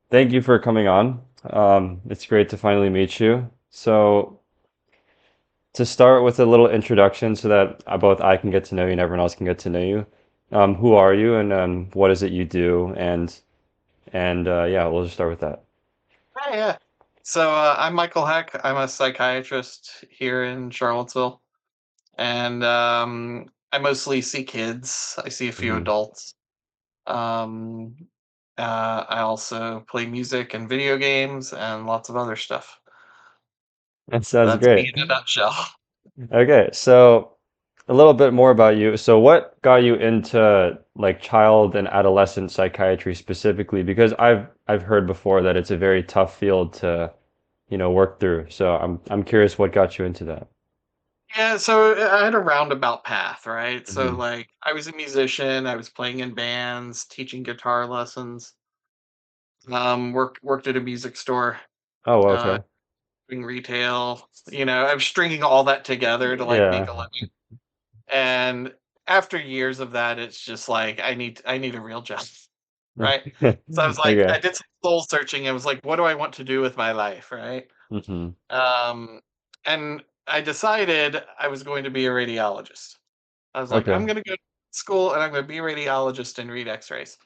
Thank you for coming on. It's great to finally meet you. So, to start with a little introduction so that both I can get to know you and everyone else can get to know you. Who are you and what is it you do? And yeah, we'll just start with that. Yeah, yeah. So I'm Michael Heck. I'm a psychiatrist here in Charlottesville, and I mostly see kids. I see a few Hmm. adults. Um, I also play music and video games and lots of other stuff. That sounds That's me great. in a nutshell. Okay, so a little bit more about you. So, what got you into like child and adolescent psychiatry specifically? Because I've heard before that it's a very tough field to work through. So I'm curious what got you into that. Yeah, so I had a roundabout path, right? So Hmm. like I was a musician. I was playing in bands, teaching guitar lessons. Worked at a music store. Oh, Uh, okay. doing retail. I was stringing all that together to like make Yeah. a living. And after years of that, it's just like I need a real job, right? So I was like, Okay. I did some soul searching. I was like, what do I want to do with my life, right? Hmm. Um, and I decided I was going to be a radiologist. I was like, Okay. I'm going to go to school and I'm going to be a radiologist and read X-rays.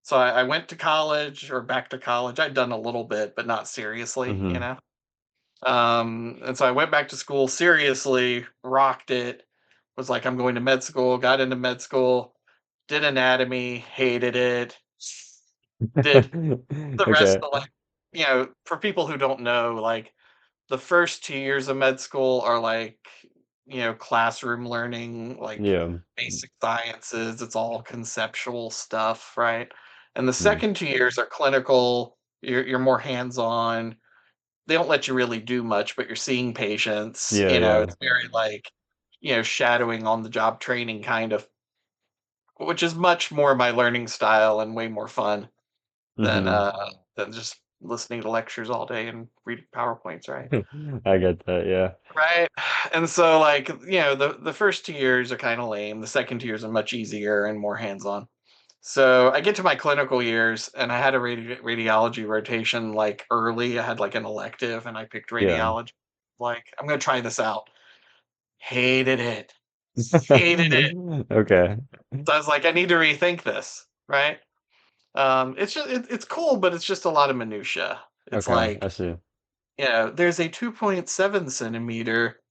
So I went to college or back to college. I'd done a little bit, but not seriously, you Hmm. know. And so I went back to school seriously, rocked it, was like, I'm going to med school, got into med school, did anatomy, hated it, did the rest Okay. of like, for people who don't know, like the first 2 years of med school are like, classroom learning, like Yeah. basic sciences, it's all conceptual stuff, right? And the Mm. second 2 years are clinical, you're more hands-on, they don't let you really do much, but you're seeing patients, Yeah, yeah. it's very like, shadowing on the job training kind of, which is much more my learning style and way more fun than Hmm. just listening to lectures all day and reading PowerPoints, right? I get that, yeah. Right. And so like, the first 2 years are kind of lame. The second 2 years are much easier and more hands-on. So I get to my clinical years and I had a radiology rotation like early. I had like an elective and I picked Yeah. radiology. Like, I'm going to try this out. Hated it. Hated it. Okay. So I was like, I need to rethink this. Right. It's just, it's cool, but it's just a lot of minutia. It's Okay, I like, see. there's a 2.7 centimeter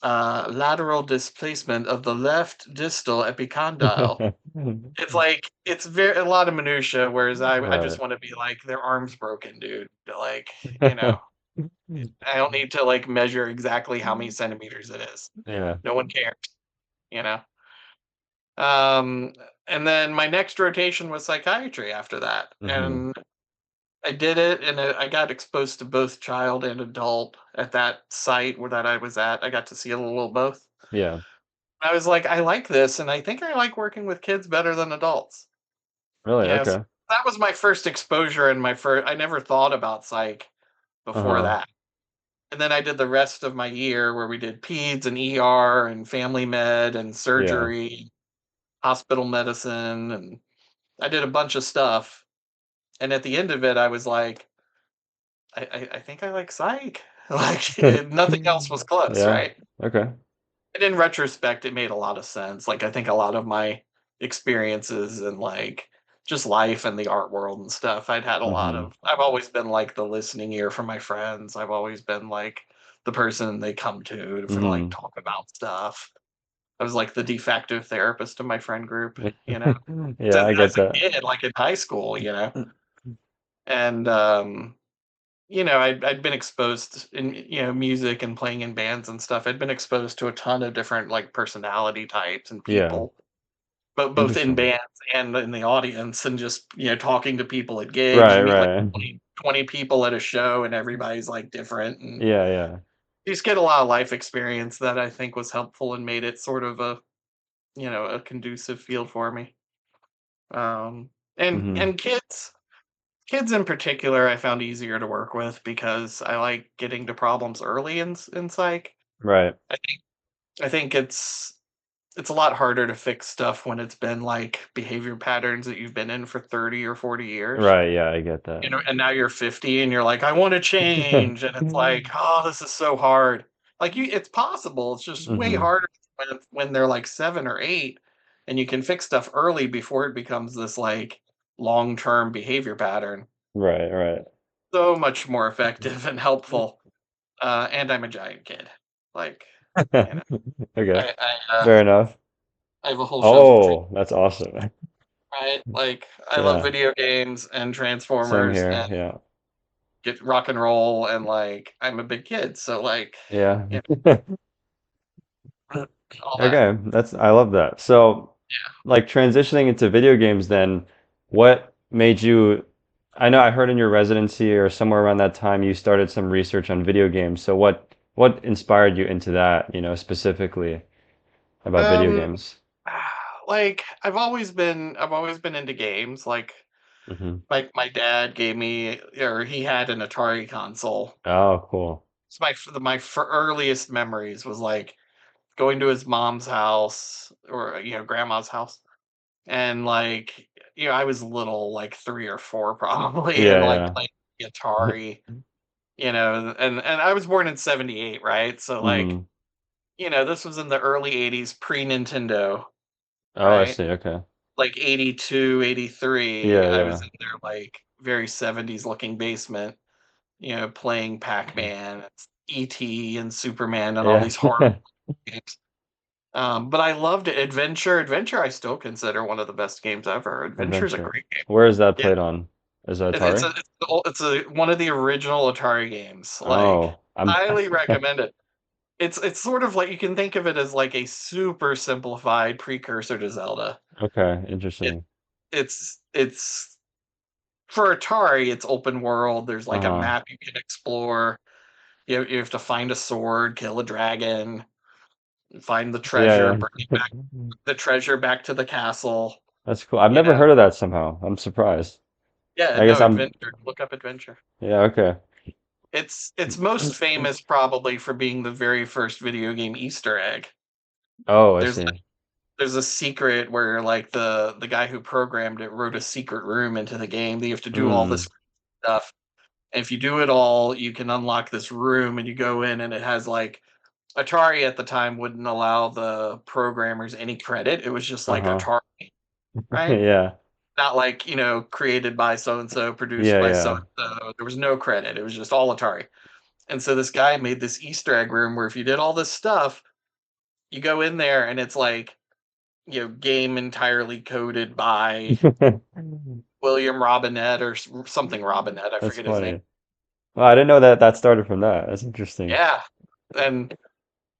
lateral displacement of the left distal epicondyle. It's like it's very a lot of minutia, whereas I just Right. want to be like, their arm's broken, dude. Like, you know, I don't need to like measure exactly how many centimeters it is. Yeah. No one cares, you know. Um, and then my next rotation was psychiatry after that, Hmm. and I did it, and I got exposed to both child and adult at that site where that I was at. I got to see a little of both. Yeah. I was like, I like this, and I think I like working with kids better than adults. Really? So Okay. that was my first exposure and my first I never thought about psych before Uh-huh. that. And then I did the rest of my year where we did peds and ER and family med and Yeah. surgery, hospital medicine, and I did a bunch of stuff. And at the end of it, I was like, I think I like psych. Like nothing else was close, Yeah. right? Okay. And in retrospect, it made a lot of sense. Like I think a lot of my experiences and like just life and the art world and stuff, Hmm. I've always been like the listening ear for my friends. I've always been like the person they come to for like Hmm. talk about stuff. I was like the de facto therapist of my friend group, you know, Yeah, I as get a that. kid, like in high school, and I'd been exposed in music and playing in bands and stuff. I'd been exposed to a ton of different like personality types and Yeah. people, but both in Interesting. bands and in the audience, and just talking to people at gigs. Right, You meet like right. 20 people at a show, and everybody's like different, and Yeah, yeah. you just get a lot of life experience that I think was helpful and made it sort of a conducive field for me. Um, and Hmm. and kids in particular, I found easier to work with because I like getting to problems early in psych. Right. I think I think it's a lot harder to fix stuff when it's been like behavior patterns that you've been in for 30 or 40 years. Right, yeah, I get You that. know, and now you're 50 and you're like, I want to change. And it's like, oh, this is so hard. Like it's possible. It's just way Hmm. harder when they're like 7 or 8, and you can fix stuff early before it becomes this like long-term behavior pattern. Right, right. So much more effective and helpful. And I'm a giant kid. Like, you know, Okay, I I, uh, fair enough. I have a whole shelf of treats, Oh, that's awesome. right? Like, I love Yeah, video games and same Transformers here. and Yeah, get rock and roll, and like I'm a big kid, so like, yeah. you know, all that. Okay, I love that. So, like transitioning into video games, then what made you? I know I heard in your residency or somewhere around that time you started some research on video games. So what inspired you into that, specifically about video Um, games? like I've always been into games. Like Hmm. my dad gave me, or he had an Atari console. Oh, cool. It's my earliest memories was like going to his mom's house, or grandma's house, and like, I was little, like 3 or 4 probably, and like Yeah, playing the yeah. Atari. And I was born in '78, right? So like, Mm. this was in the early '80s, pre-Nintendo, Oh, I right? see. Okay. Like 82, 83, Yeah, I was yeah. in their like very '70s looking basement, playing Pac-Man, ET, and Superman, and all Yeah. these horror games. But I loved it. Adventure, I still consider one of the best games ever. Adventure is a Adventure. great game. Where is that Yeah, played on? Is that it's a Atari? it's one of the original Atari games. Like, Oh, I'm highly recommend it. It's sort of like, you can think of it as like a super simplified precursor to Zelda. okay, It interesting. it's for Atari, it's open world. There's like a Uh-huh. map you can explore. You have to find a sword, kill a dragon, find the treasure, Yeah, bring yeah. the treasure back to the castle. That's cool. I've You never know, heard of that somehow. I'm surprised. yeah, I guess no, I'm, Adventure. Look up Adventure. yeah, okay. It's most famous probably for being the very first video game Easter egg. Oh, I There's see. there's a secret where like the guy who programmed it wrote a secret room into the game that you have to do all Mm, this stuff. And if you do it all, you can unlock this room, and you go in, and it has like, Atari at the time wouldn't allow the programmers any credit. It was just like uh-huh. Atari, right? Yeah. Not like, created by so and so, produced Yeah, by so yeah. and so. There was no credit. It was just all Atari. And so this guy made this Easter egg room where if you did all this stuff, you go in there, and it's like, game entirely coded by William Robinette, or something Robinette. I That's forget his name. funny. Well, I didn't know that that started from that. That's interesting. Yeah. And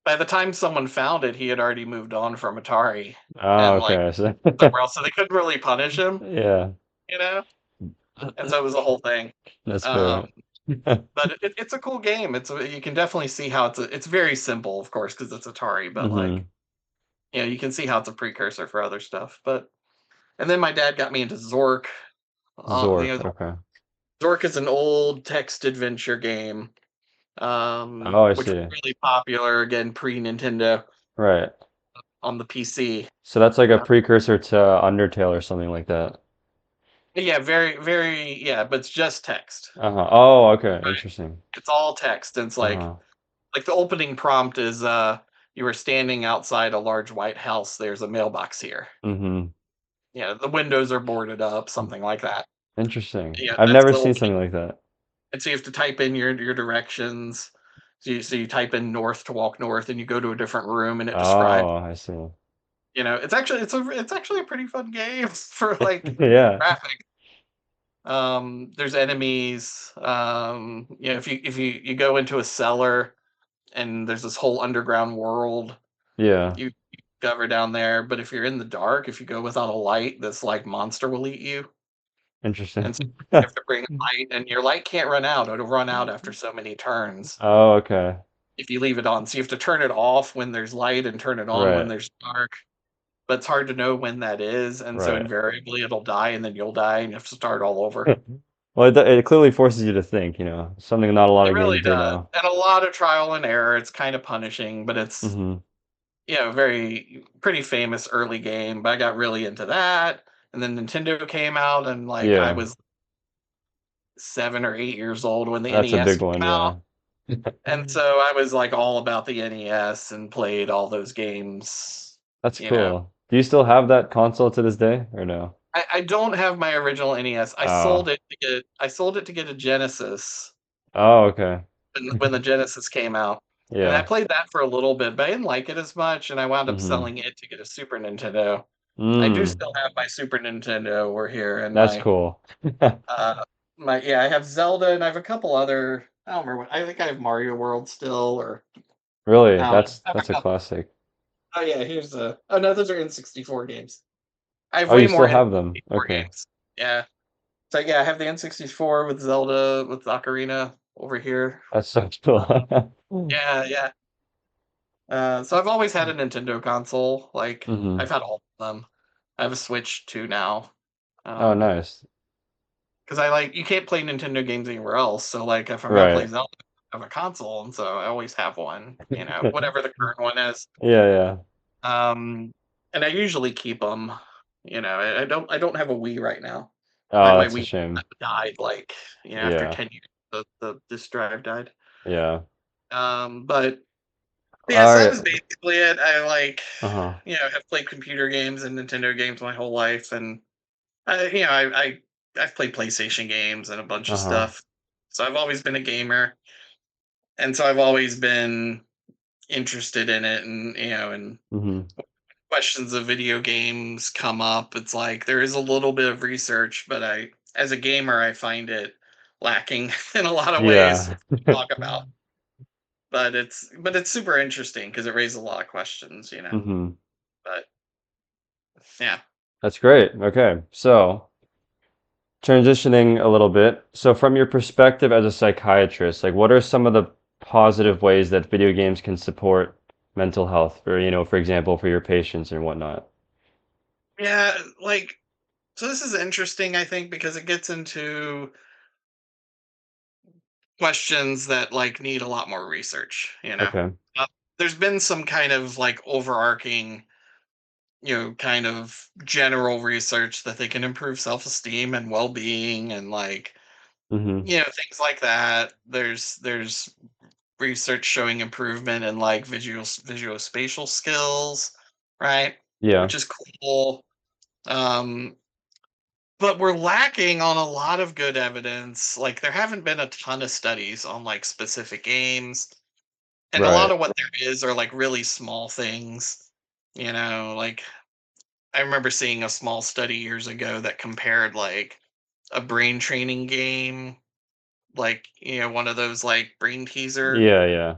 by the time someone found it, he had already moved on from Atari Oh, and like okay. So, somewhere else, so they couldn't really punish him, yeah, you know. And so it was the whole thing. that's Um, fair. but it's a cool game. You can definitely see how it's very simple, of course, because it's Atari. But like, Hmm. you can see how it's a precursor for other stuff. But and then my dad got me into Zork. Zork, okay. Zork is an old text adventure game, Oh, I which was see. really popular again pre Nintendo Right. on the PC. So that's like a precursor to Undertale or something like that. Yeah, very, very, yeah, but it's just text. Uh-huh. Oh, okay. Right. Interesting. It's all text. And it's Uh-huh. like the opening prompt is you are standing outside a large white house. There's a mailbox here. Mm-hmm. Yeah, the windows are boarded up, something like that. Interesting. Yeah, I've that's never the seen opening. something like that. And so you have to type in your directions. So you type in north to walk north, and you go to a different room, and it describes. Oh, I see. It's actually a pretty fun game for like Yeah. graphic. There's enemies. If you go into a cellar, and there's this whole underground world Yeah. you discover down there. But if you're in the dark, if you go without a light, this like monster will eat you. Interesting. And so you have to bring a light, and your light can't run out. It'll run out after so many turns Oh, okay. if you leave it on. So you have to turn it off when there's light and turn it on when Right. there's dark. But it's hard to know when that is, and so Right. invariably it'll die, and then you'll die, and you have to start all over. Well, it clearly forces you to think, something not a lot It of really games do does, now. and a lot of trial and error. It's kind of punishing, but it's Hmm. very pretty famous early game, but I got really into that. And then Nintendo came out, and like I Yeah, was 7 or 8 years old when the that's a NES big came one. out. Yeah. And so I was like all about the NES and played all those games, That's you know. cool. Do you still have that console to this day or no? I don't have my original NES. Oh, I sold it to get a Genesis oh, okay. when the Genesis came out. And I Yeah. played that for a little bit, but I didn't like it as much, and I wound up Mm-hmm. selling it to get a Super Nintendo. I do Mm, still have my Super Nintendo over here, and that's cool. uh I have Zelda, and I have a couple other. I don't remember what. I think I have Mario World still, or Really, I don't know. I have a that's a couple. classic. Oh yeah, here's a. Oh no, those are N64 games. I have Oh, way you more still have them. N64 Okay. games. Yeah. So yeah, I have the N64 with Zelda with Ocarina over here. That's so cool. Yeah, yeah. So I've always had a Nintendo console. Like Mm-hmm. I've had all of them. I have a Switch too now. Oh, Um, nice. because I like you can't play Nintendo games anywhere else. So like if I'm gonna play Right. Zelda, I have a console, and so I always have one. Whatever the current one is. Yeah, yeah. Um, and I usually keep them. I don't have a Wii right now. My Oh, my that's a Wii shame. died like after Yeah. 10 years. The disk drive died. Yeah. But yeah, All so that right. was basically it. I Uh-huh. have played computer games and Nintendo games my whole life, and I've played PlayStation games and a bunch of Uh-huh. stuff. So I've always been a gamer, and so I've always been interested in it, and Mm-hmm. questions of video games come up. It's like there is a little bit of research, but as a gamer, I find it lacking in a lot of ways Yeah. to talk about. But it's super interesting because it raises a lot of questions. Mm-hmm. But yeah. That's great. Okay. So, transitioning a little bit. So, from your perspective as a psychiatrist, like what are some of the positive ways that video games can support mental health for, for example, for your patients and whatnot? Yeah, like so this is interesting, I think, because it gets into questions that like need a lot more research. Okay. Uh, there's been some kind of like overarching, kind of general research that they can improve self-esteem and well-being and like, Mm-hmm. things like that. There's research showing improvement in like visual spatial skills, right? Yeah. Which is cool. Um but we're lacking on a lot of good evidence. Like there haven't been a ton of studies on like specific games, and a lot Right. of what there is are like really small things. Like I remember seeing a small study years ago that compared like a brain training game, like one of those like brain teaser Yeah, yeah.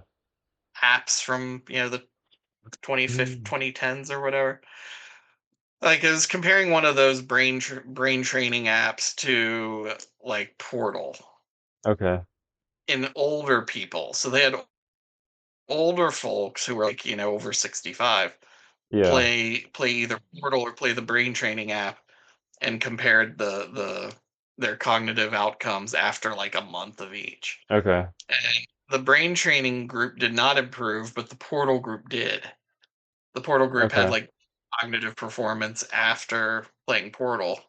apps from the Mm. 2010s or whatever. Like it was comparing one of those brain training apps to like Portal Okay. in older people. So they had older folks who were like, over 65 Yeah. play either Portal or play the brain training app, and compared their cognitive outcomes after like a month of each. Okay. And the brain training group did not improve, but the Portal group did. The Portal group had Okay. like cognitive performance after playing Portal,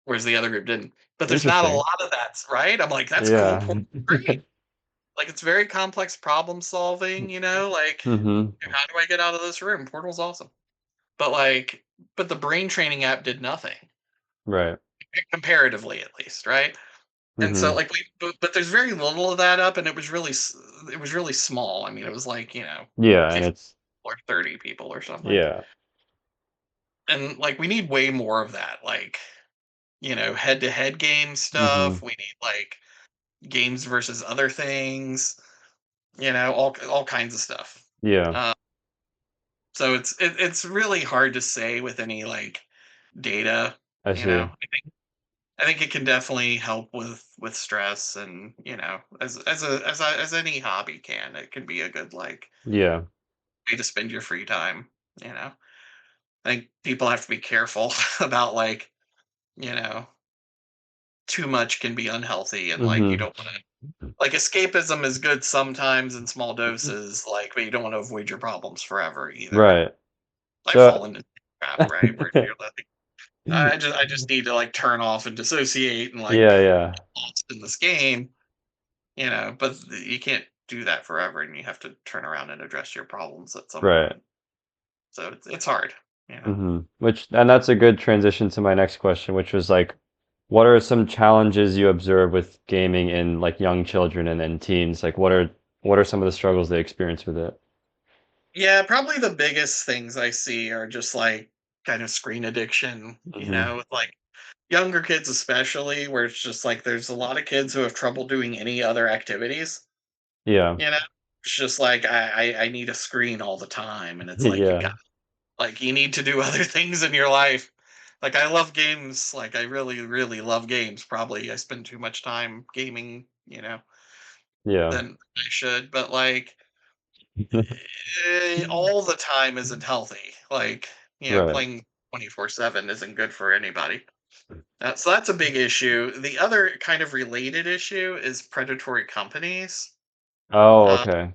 whereas the other group didn't. But there's not a Interesting. lot of that, right? I'm like, that's cool. Yeah. Portal's great. Like it's very complex problem solving. Like Mm-hmm. how do I get out of this room? Portal's awesome. But like, but the brain training app did nothing, Right. comparatively at least, right? And so Mm-hmm. like but there's very little of that up, and it was really small. I mean, it was like, Yeah, and 50 it's or 30 people or something. yeah. And like we need way more of that. Like, head to head game Mm-hmm. stuff. We need like games versus other things, all kinds of stuff. Yeah. Uh, so it's really hard to say with any like data. I see. I think it can definitely help with stress, and as any hobby can. It can be a good like Yeah. way to spend your free time. You know, I think people have to be careful about like you know too much can be unhealthy, and like you Mm-hmm. don't want to Like escapism is good sometimes in small doses, like, but you don't want to avoid your problems forever either. Right. I've So fallen into that trap, right? Where you're like, I just need to like turn off and dissociate and like yeah, yeah. lost in this game, but you can't do that forever, and you have to turn around and address your problems at some Right. point. So it's hard, you know. Which and that's a good transition to my next question, which was like, what are some challenges you observe with gaming in like young children and teens? Like what are some of the struggles they experience with it? Yeah, probably the biggest things I see are just like kind of screen addiction, Hmm. with like younger kids especially, where it's just like there's a lot of kids who have trouble doing any other activities, Yeah. you know? It's just like I need a screen all the time, and it's like Yeah. you need to do other things in your life. Like I love games, like I really, really love games. Probably I spend too much time gaming, Yeah. than I should, but like all the time isn't healthy. Like, Right. playing 24/7 isn't good for anybody. So that's a big issue. The other kind of related issue is predatory companies. Oh, Uh, okay.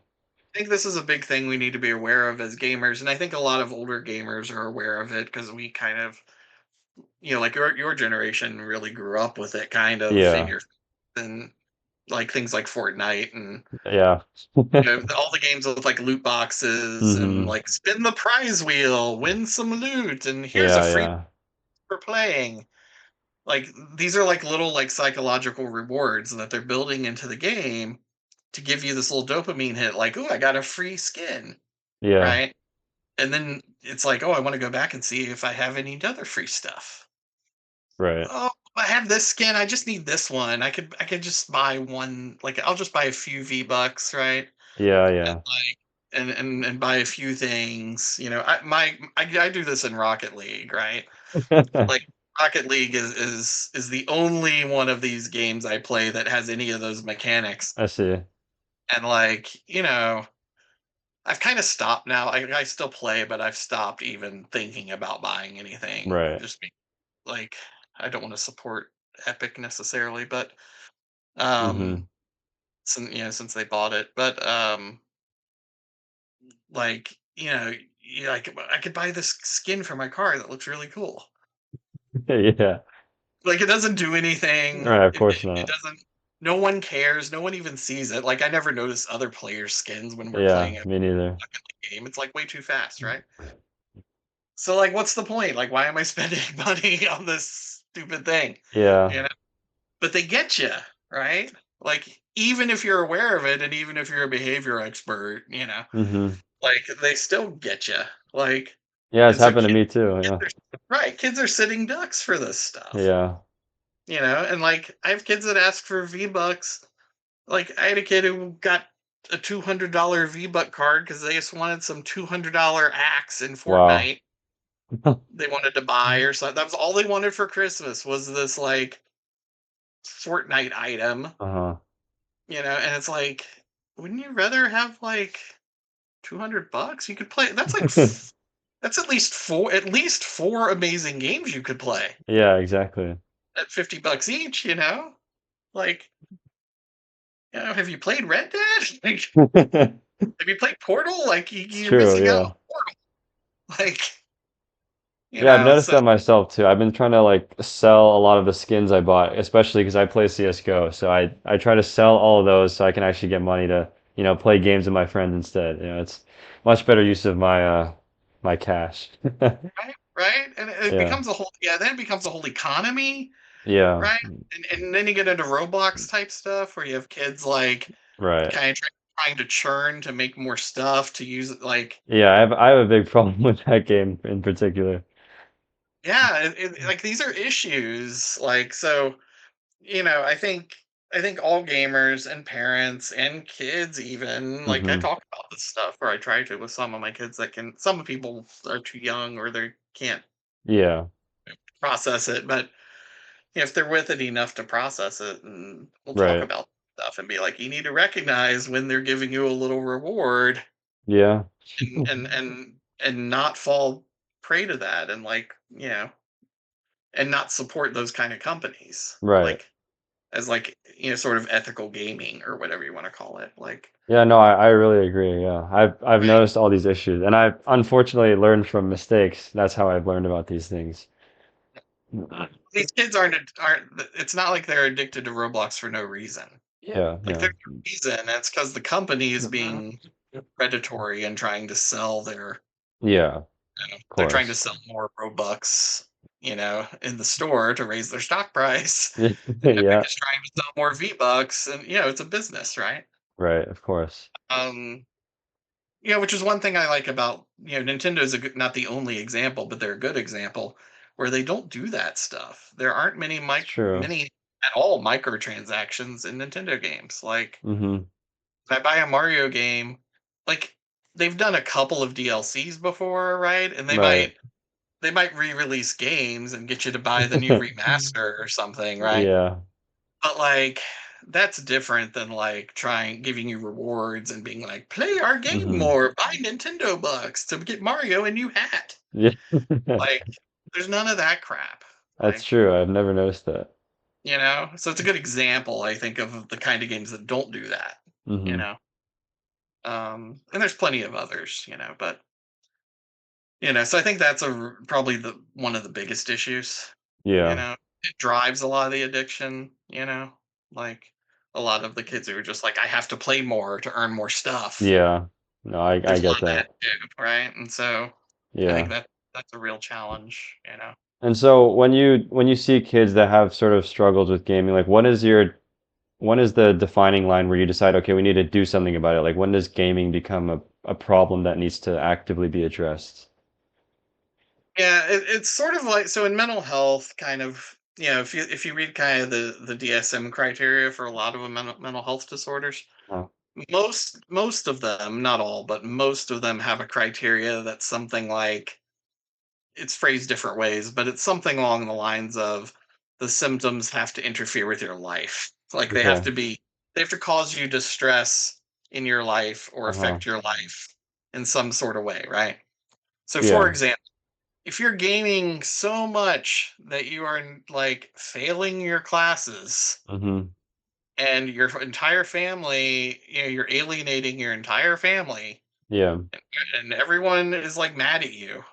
I think this is a big thing we need to be aware of as gamers, and I think a lot of older gamers are aware of it because we kind of, like your generation really grew up with it kind of in Yeah. your and like things like Fortnite and Yeah. all the games with like loot boxes and Hmm. like spin the prize wheel, win some loot, and here's a Yeah, free yeah. for playing. Like these are like little like psychological rewards that they're building into the game to give you this little dopamine hit, like, oh, I got a free skin, Yeah. right? And then it's like, oh, I want to go back and see if I have any other free stuff. Right. Oh, I have this skin. I just need this one. I could just buy one. Like I'll just buy a few V-bucks, right? Yeah, And yeah. like and buy a few things. I do this in Rocket League, right? Like Rocket League is the only one of these games I play that has any of those mechanics. I see. And like, I've kind of stopped now. I still play, but I've stopped even thinking about buying anything. Right. Like I don't want to support Epic necessarily, but um Hmm. since they bought it. But like, I could buy this skin for my car that looks really cool. Yeah. Like, it doesn't do anything. Right, of It course it not. doesn't no one cares, no one even sees it. Like, I never notice other players' skins when we're Yeah, playing a me neither. game. It's, like, way too fast, right? So, like, what's the point? Like, why am I spending money on this stupid thing? Yeah. You know? But they get you, right? Like, even if you're aware of it and even if you're a behavior expert, Hmm. like, they still get you. Like, Yeah, it's and so happened to me too. kids Yeah. are right, kids are sitting ducks for this stuff. Yeah. And like I have kids that ask for V-bucks. Like I had a kid who got a $200 V-buck card because they just wanted some $200 axe in Wow. Fortnite. They wanted to buy or something. That was all they wanted for Christmas was this like Fortnite item. Uh-huh. And it's like, wouldn't you rather have like $200? You could play. That's like that's at least four amazing games you could play Yeah, exactly. at $50 each. Like, have you played Red Dead? Like, have you played Portal? Like, It's you're true, missing out on yeah. Portal. Like, Yeah, I've noticed so that myself too. I've been trying to like sell a lot of the skins I bought, especially because I play CS:GO. So I try to sell all of those so I can actually get money to, play games with my friends instead. It's much better use of my cash. right, and it Yeah. becomes a whole then it becomes a whole economy, Yeah. right? And then you get into Roblox type stuff where you have kids like Right. kind of trying to churn to make more stuff to use it. Like, Yeah, I have a big problem with that game in particular. yeah, like these are issues. Like, so I think all gamers and parents and kids even, like, I Hmm. talk about this stuff, or I try to with some of my kids that can some people are too young or they can't Yeah. process it, but if they're with it enough to process it, and we'll talk Right. about stuff and be like, you need to recognize when they're giving you a little reward Yeah. and not fall prey to that, and like, and not support those kind of companies. Right. Like, as like, sort of ethical gaming or whatever you want to call it. Like, Yeah, no, I really agree. Yeah. I've right. noticed all these issues and I've unfortunately learned from mistakes. That's how I've learned about these things. These kids aren't. It's not like they're addicted to Roblox for no reason. Yeah, Like yeah. there's a reason. And it's because the company is being predatory and trying to sell their. Yeah, of They're trying to course. sell more Robux, in the store to raise their stock price. And Epic Yeah, is trying to sell more V-Bucks, and it's a business, right? right, of course. Um, which is one thing I like about Nintendo is not the only example, but they're a good example where they don't do that stuff. There aren't It's true. many at all microtransactions in Nintendo games. Like Hmm. if I buy a Mario game, like they've done a couple of DLCs before, right? And Right. they might re-release games and get you to buy the new remaster or something, right? Yeah. But like that's different than like trying giving you rewards and being like, play our game Hmm. more, buy Nintendo bucks to get Mario a new hat. Yeah. Like there's none of that crap. That's Like, true. I've never noticed that. so it's a good example, I think, of the kind of games that don't do that, you Hmm. know. And there's plenty of others, but so I think that's probably the one of the biggest issues. Yeah. It drives a lot of the addiction. Like a lot of the kids who are just like, I have to play more to earn more stuff. Yeah. No, I There's a lot get of that that. too, right? And so I think Yeah. that's a real challenge. And so when you see kids that have sort of struggled with gaming, like when is the defining line where you decide, okay, we need to do something about it? Like when does gaming become a problem that needs to actively be addressed? Yeah, it's sort of like, so in mental health, kind of, if you read kind of the DSM criteria for a lot of the mental health disorders, Oh, most of them, not all, but most of them have a criteria that's something like, it's phrased different ways, but it's something along the lines of the symptoms have to interfere with your life. Like okay. they have to cause you distress in your life or Uh-huh. affect your life in some sort of way, right? So for Yeah. example, if you're gaming so much that you are like failing your classes Hmm. and your entire family, you're alienating your entire family Yeah. and everyone is like mad at you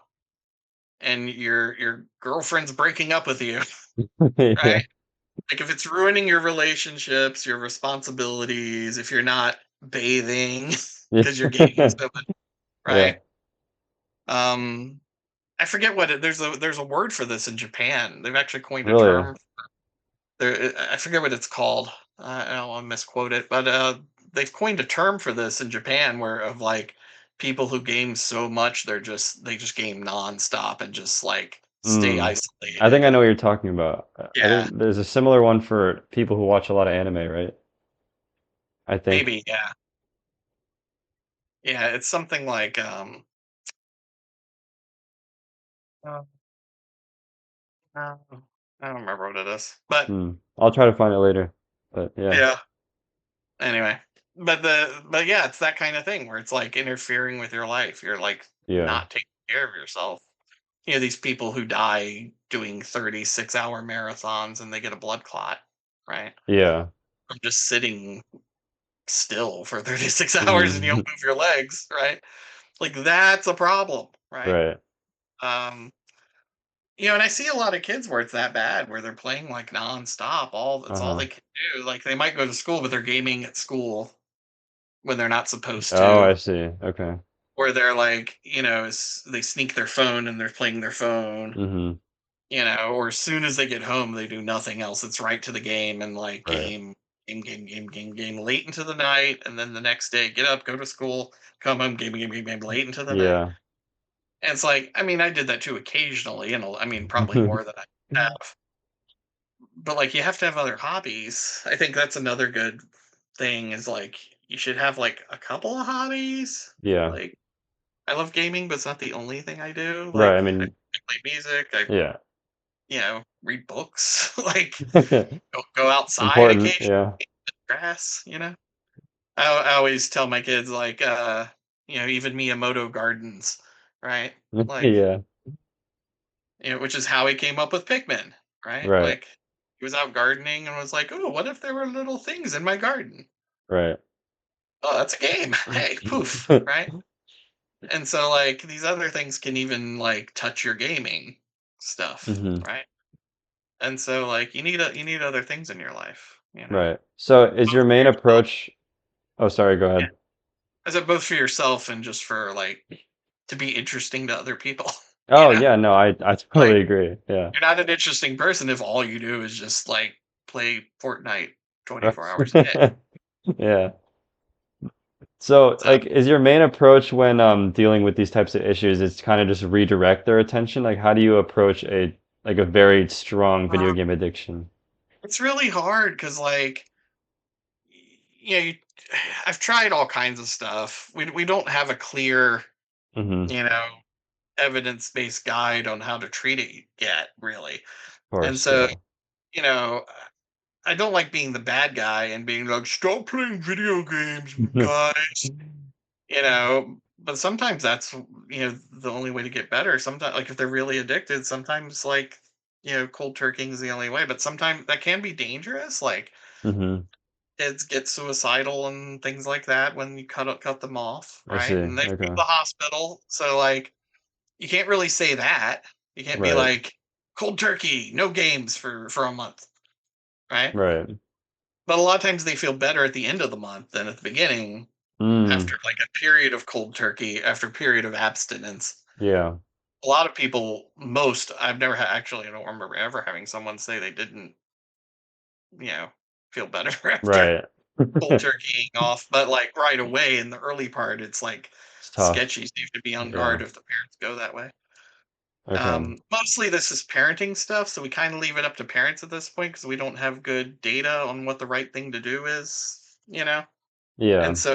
and your girlfriend's breaking up with you, Yeah. right? Like if it's ruining your relationships, your responsibilities, if you're not bathing Yeah. because you're gaming so much, Yeah. right? Um, I forget what there's a word for this in Japan. They've actually coined a Really? term. I forget what it's called. I don't want to misquote it, but they've coined a term for this in Japan, where of like people who game so much they just game nonstop and just like stay Mm. I isolated think I know what and you're talking about. I yeah, think there's a similar one for people who watch a lot of anime, right? I think. maybe yeah. It's something like uh, uh, I don't remember what it is, but Hmm. I'll try to find it later. But yeah. yeah. Anyway, but yeah, it's that kind of thing where it's like interfering with your life. You're like Yeah. not taking care of yourself. These people who die doing 36-hour marathons and they get a blood clot, right? Yeah. From just sitting still for 36 hours and you don't Hmm. move your legs, right? Like that's a problem, right? Right. Um, and I see a lot of kids where it's that bad, where they're playing like nonstop. That's all Uh-huh. they can do. Like they might go to school, but they're gaming at school when they're not supposed Oh, to. I see. Okay. Or they're like, they sneak their phone and they're playing their phone, Hmm. or as soon as they get home, they do nothing else. It's right to the game and like Right. game late into the night. And then the next day, get up, go to school, come home, game late into the night. Yeah. And it's like, I mean, I did that too occasionally. And I mean, probably more than I have. But like, you have to have other hobbies. I think that's another good thing is like, you should have like a couple of hobbies. Yeah. Like, I love gaming, but it's not the only thing I do. Right. I Like, I mean, play music. I yeah. read books, like go outside Important. occasionally, Yeah. grass. I always tell my kids like, even Miyamoto gardens, right? Like, Yeah. which is how he came up with Pikmin, right? Right. Like, He was out gardening and was like, "Oh, what if there were little things in my garden?" Right. Oh, that's a game. Hey, poof, right? And so like these other things can even like touch your gaming stuff, Hmm. right? And so like you need other things in your life, you know, Right. So is both your for main yourself. approach? Oh, sorry, go Yeah, ahead. I said both for yourself and just for like to be interesting to other people. You Oh, know, yeah, no, I like totally agree. Yeah. you're not an interesting person if all you do is just like play Fortnite Right. 24 hours a day. Yeah. So, So like, is your main approach when dealing with these types of issues is kind of just redirect their attention? Like, how do you approach a very strong video uh, game addiction? it's really hard because like you know, I've tried all kinds of stuff. We don't have a clear, Hmm. you know, evidence-based guide on how to treat it yet, really. Of And course, so, yeah. you know, I don't like being the bad guy and being like, "Stop playing video games, guys." But sometimes that's, the only way to get better. Sometimes, like if they're really addicted, sometimes like, cold turkey is the only way. But sometimes that can be dangerous. Like Hmm. kids get suicidal and things like that when you cut them off, I see. right? And they go to Okay. the hospital. So like you can't really say that. You can't be Right. like cold turkey, no games for a month, right? Right. But a lot of times they feel better at the end of the month than at the beginning Mm. after like a period of cold turkey, after a period of abstinence. Yeah. A lot of people, most I've never actually, I don't remember ever having someone say they didn't, you know, feel better after Right. cold turkeying off, but like right away in the early part, it's like It's tough. sketchy. So you have to be on Yeah. guard if the parents go that way. Okay. Mostly this is parenting stuff, so we kind of leave it up to parents at this point because we don't have good data on what the right thing to do is. And Yeah. so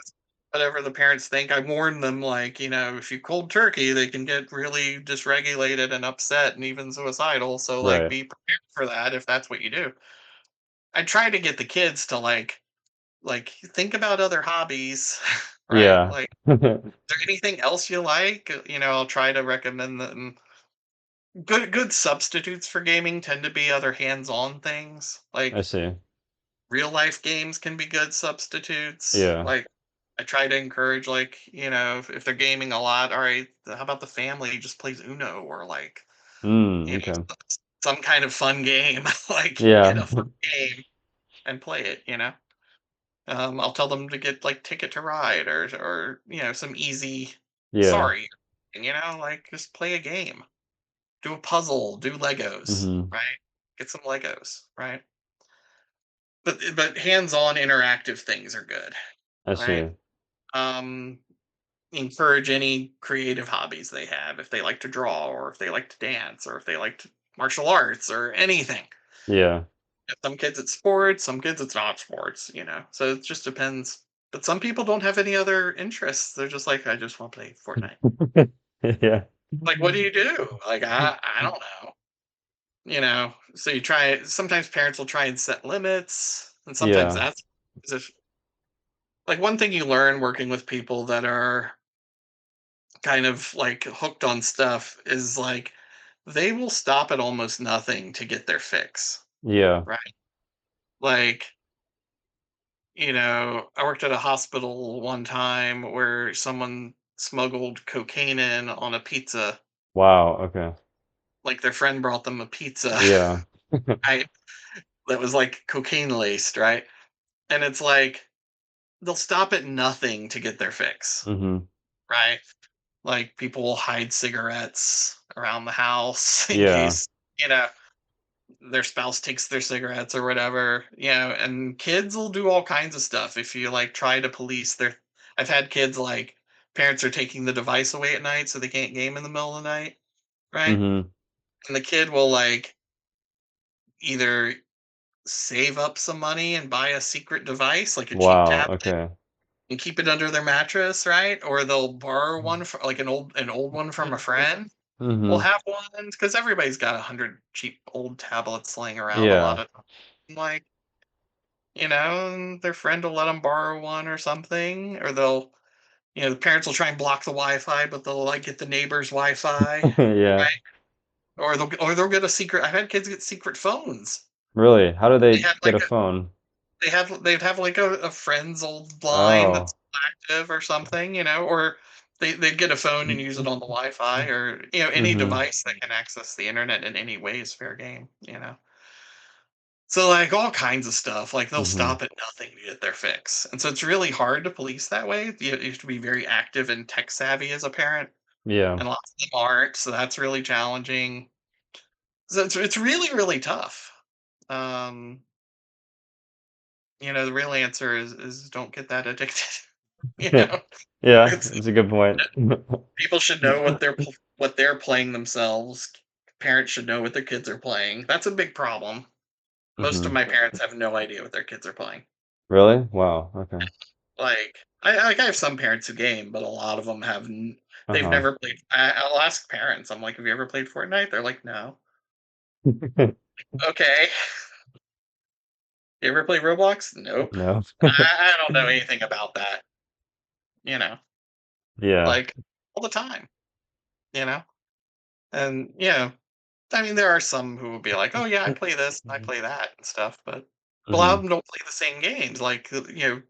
whatever the parents think, I warn them like, if you cold turkey, they can get really dysregulated and upset and even suicidal. So like Right. be prepared for that if that's what you do. I try to get the kids to like think about other hobbies, right? Yeah. Like is there anything else you like? I'll try to recommend them. Good substitutes for gaming tend to be other hands-on things. I Like see. real life games can be good substitutes. Yeah. Like I try to encourage like, if they're gaming a lot, all right, how about the family just plays Uno or like, Mm, you know, okay. some kind of fun game. Like get Yeah. a fun game and play it. I'll tell them to get like Ticket to Ride or some easy Yeah. sorry. Like just play a game. Do a puzzle, do Legos, Hmm. right? Get some Legos, right? But hands-on interactive things are good, I right? see. Um, encourage any creative hobbies they have if they like to draw or if they like to dance or if they like to martial arts or anything. Yeah. Some kids it's sports, some kids it's not sports. So it just depends. But some people don't have any other interests. They're just like, I just want to play Fortnite. Yeah. Like, what do you do? Like, I don't know. So you try sometimes parents will try and set limits, and sometimes Yeah. that's as if like one thing you learn working with people that are kind of like hooked on stuff is like they will stop at almost nothing to get their fix, Yeah. right? Like, I worked at a hospital one time where someone smuggled cocaine in on a pizza. Wow. Okay. Like their friend brought them a pizza, Yeah. right? That was like cocaine laced, right? And it's like they'll stop at nothing to get their fix, Hmm. right? Like people will hide cigarettes around the house in Yeah. case, their spouse takes their cigarettes or whatever, and kids will do all kinds of stuff if you like try to police their I've had kids like parents are taking the device away at night so they can't game in the middle of the night, right? Hmm. And the kid will like either save up some money and buy a secret device, like a cheap Wow. tablet, Okay. and keep it under their mattress, right? Or they'll borrow one for like an old one from a friend. We'll Hmm. have one because everybody's got 100 cheap old tablets laying around a Yeah. lot of time. Like, and their friend will let them borrow one or something, or the parents will try and block the Wi-Fi, but they'll like get the neighbor's Wi-Fi, Yeah. right? Or they'll get a secret. I've had kids get secret phones, Really? How do They they had get like a phone? they'd have like a friend's old line that's Oh. active or something, or they'd get a phone and use it on the Wi-Fi, or any Mm-hmm. device that can access the internet in any way is fair game. So like all kinds of stuff, like they'll Mm-hmm. stop at nothing to get their fix, and so it's really hard to police that way. You have to be very active and tech savvy as a parent, Yeah. and lots of them aren't, so that's really challenging. So it's really really tough. Um, the real answer is don't get that addicted. you Yeah. know, Yeah, it's that's a good point. people should know what they're playing themselves. Parents should know what their kids are playing. That's a big problem. Most of Hmm. my parents have no idea what their kids are playing. Really? Wow. Okay. Like, I have some parents who game, but a lot of them they've Uh-huh. never played. I'll ask parents. I'm like, "Have you ever played Fortnite?" They're like, "No." Okay. You ever play Roblox? Nope. No. I don't know anything about that. You know, Yeah. like all the time. You know, and I mean, there are some who will be like, "Oh yeah, I play this, I play that, and stuff," but a lot Hmm. of them don't play the same games. Like,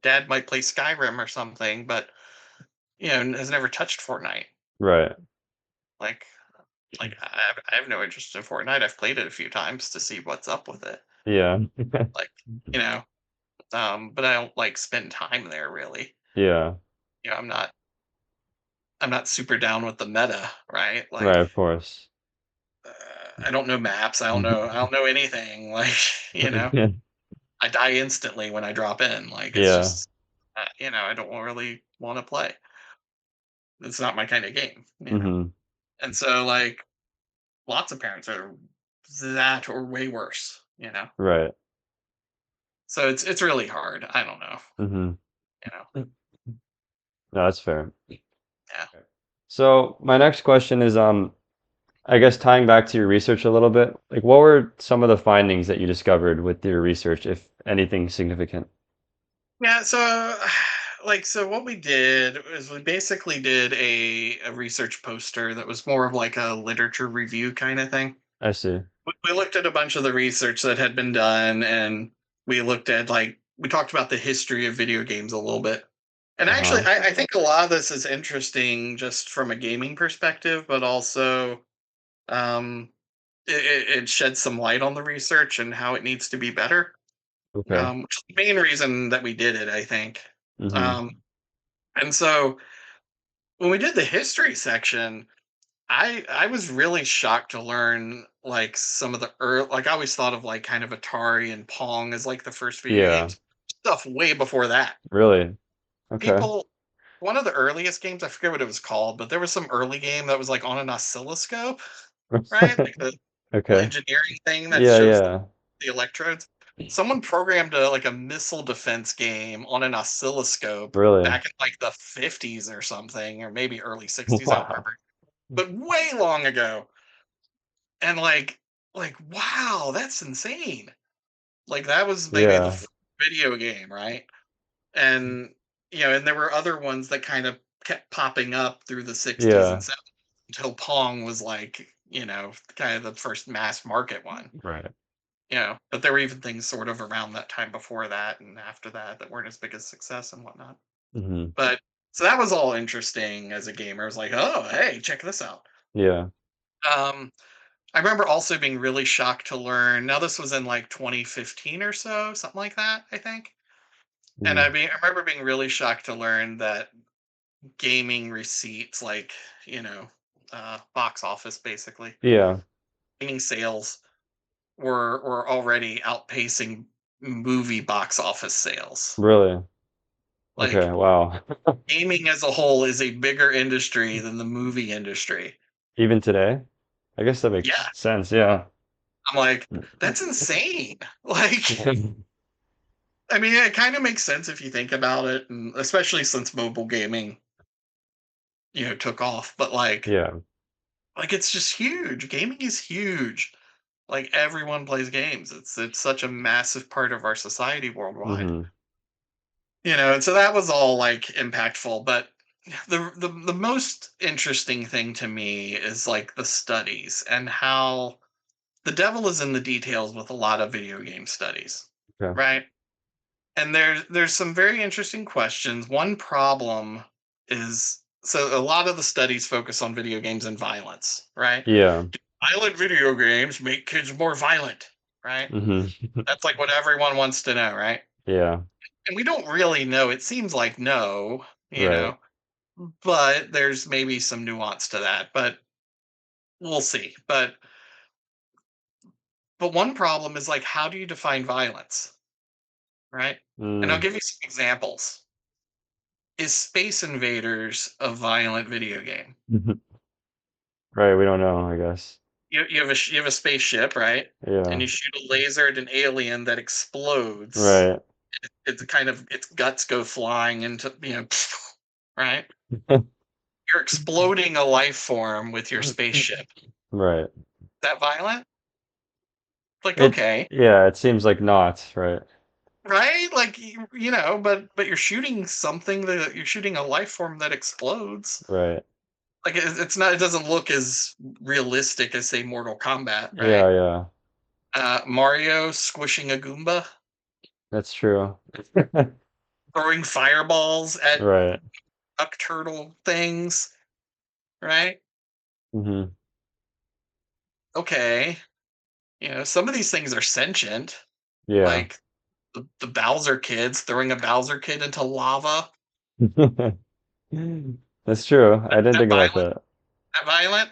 Dad might play Skyrim or something, but has never touched Fortnite. Right. Like, I have no interest in Fortnite. I've played it a few times to see what's up with it. Yeah. Like, you know, but I don't like spend time there really. Yeah. You know, I'm not super down with the meta, right? Right, Like, of course. I don't know maps. I don't know anything. Like, you know, I die instantly when I drop in. Like, it's Yeah. just, I don't really want to play. It's not my kind of game. Hmm. And so, like, lots of parents are that or way worse. Right. So it's really hard. I don't know. Hmm. You know. No, that's fair. Yeah. So my next question is, I guess tying back to your research a little bit, like what were some of the findings that you discovered with your research, if anything significant? Yeah. So, so what we did is we basically did a research poster that was more of like a literature review kind of thing. I see. We looked at a bunch of the research that had been done, and we looked at we talked about the history of video games a little bit. And actually, Uh-huh. I think a lot of this is interesting just from a gaming perspective, but also um, it sheds some light on the research and how it needs to be better. Okay. Which is the main reason that we did it, I think. Hmm. Um, and so when we did the history section, I was really shocked to learn like some of the early, like I always thought of like kind of Atari and Pong as like the first video Yeah. games. Stuff way before that. Really? Okay. People, one of the earliest games, I forget what it was called, but there was some early game that was like on an oscilloscope, right? Like the little Okay. engineering thing that Yeah, shows yeah. the electrodes. Someone programmed like a missile defense game on an oscilloscope Really? back in like the 50s or something, or maybe early 60s. I don't Wow. remember, but way long ago. And wow, that's insane. Like that was maybe the Yeah. video game, right? And and there were other ones that kind of kept popping up through the 60s and Yeah. 70s until Pong was like, kind of the first mass market one. Right. But there were even things sort of around that time before that and after that weren't as big a success and whatnot. Hmm. But so that was all interesting as a gamer. I was like, oh, hey, check this out. Yeah. Um, I remember also being really shocked to learn. Now this was in like 2015 or so, something like that, I think. And Hmm. I remember being really shocked to learn that gaming receipts, like box office, basically Yeah. gaming sales, were already outpacing movie box office sales. Really? Okay. Like Wow. gaming as a whole is a bigger industry than the movie industry. Even today? I guess that Yeah, makes sense. Yeah. I'm like, that's insane. Like, I mean, it kind of makes sense if you think about it, and especially since mobile gaming, took off. But Yeah. like it's just huge. Gaming is huge. Like everyone plays games. It's such a massive part of our society worldwide. Hmm. And so that was all like impactful. But the most interesting thing to me is like the studies and how the devil is in the details with a lot of video game studies, Okay. right? And there's some very interesting questions. One problem is, so a lot of the studies focus on video games and violence, right? Yeah. Do violent video games make kids more violent, right? Hmm. That's like what everyone wants to know, right? Yeah. And we don't really know. It seems like no, Right. but there's maybe some nuance to that, but we'll see. But one problem is, like, how do you define violence, right? And I'll Mm. give you some examples. Is Space Invaders a violent video game? Right. We don't know, I guess. You have a spaceship, right? And Yeah. you shoot a laser at an alien that explodes. Right. It's kind of its guts go flying into, right? You're exploding a life form with your spaceship. Is Right. that violent? Like, It, okay, yeah, it seems like not, right? right? Like, but you're shooting something that you're shooting a life form that explodes. Right. Like, it's not. It doesn't look as realistic as, say, Mortal Kombat, right? Yeah, yeah. Mario squishing a Goomba, That's true. throwing fireballs at Right. duck turtle things, right? Hmm. Okay, some of these things are sentient, Yeah. like the Bowser kids throwing a Bowser kid into lava. That's true. I Is didn't that think about violent? that. That violent?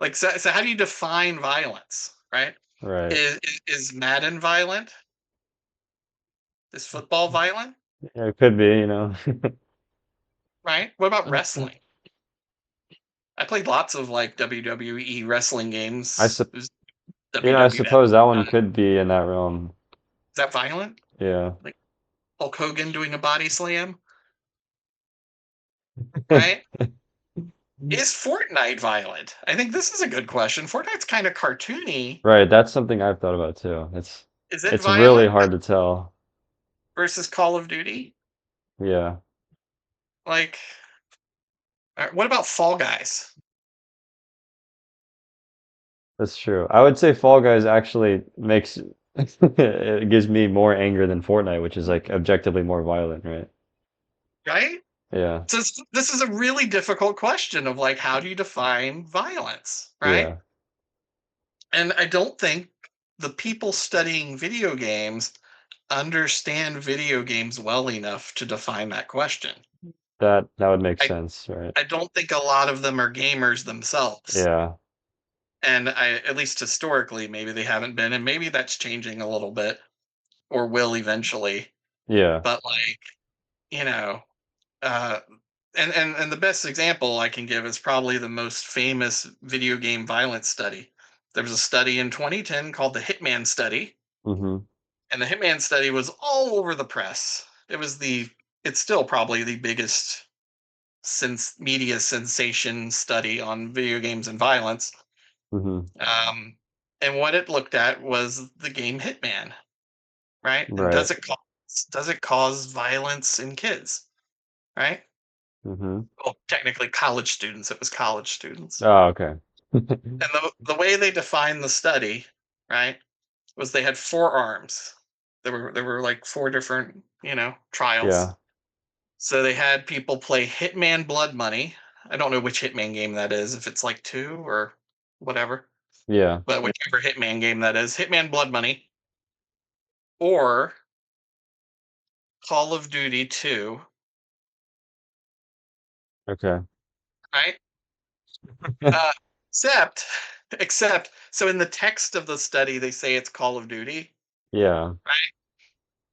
Like, so how do you define violence, right? Right. Is Madden violent? Is football violent? Yeah, it could be. Right? What about wrestling? I played lots of, like, WWE wrestling I games. sup It was I WWF. suppose that one could be in that realm. Is that violent? Yeah. Like Hulk Hogan doing a body slam, right? Is Fortnite violent? I think this is a good question. Fortnite's kind of cartoony. Right, that's something I've thought about too. Is it It's really violent hard to tell. versus Call of Duty? Yeah, Like, what about Fall Guys? that's true. I would say Fall Guys actually makes it gives me more anger than Fortnite, which is like objectively more violent, right? Right? Yeah. So this is a really difficult question of, like, how do you define violence, right? Yeah. And I don't think the people studying video games understand video games well enough to define that question. That would make I sense, right? I don't think a lot of them are gamers themselves. Yeah. And at least historically, maybe they haven't been, and maybe that's changing a little bit or will eventually. Yeah. But, like, you know, uh, and the best example I can give is probably the most famous video game violence study. There was a study in 2010 called the Hitman Study, Hmm. and the Hitman Study was all over the press. It's still probably the biggest since media sensation study on video games and violence. Hmm. Um, and what it looked at was the game Hitman, right? And Right. does it cause violence in kids, right? Hmm. Well, technically college students. It was college students. Oh, okay. And the way they defined the study, right, was they had four arms. There were like four different, trials. Yeah. So they had people play Hitman Blood Money. I don't know which Hitman game that is, if it's like two or whatever, Yeah. but whichever Hitman game that is, Hitman Blood Money or Call of Duty 2, Okay. right? Uh, except, so in the text of the study, they say it's Call of Duty. Yeah. Right?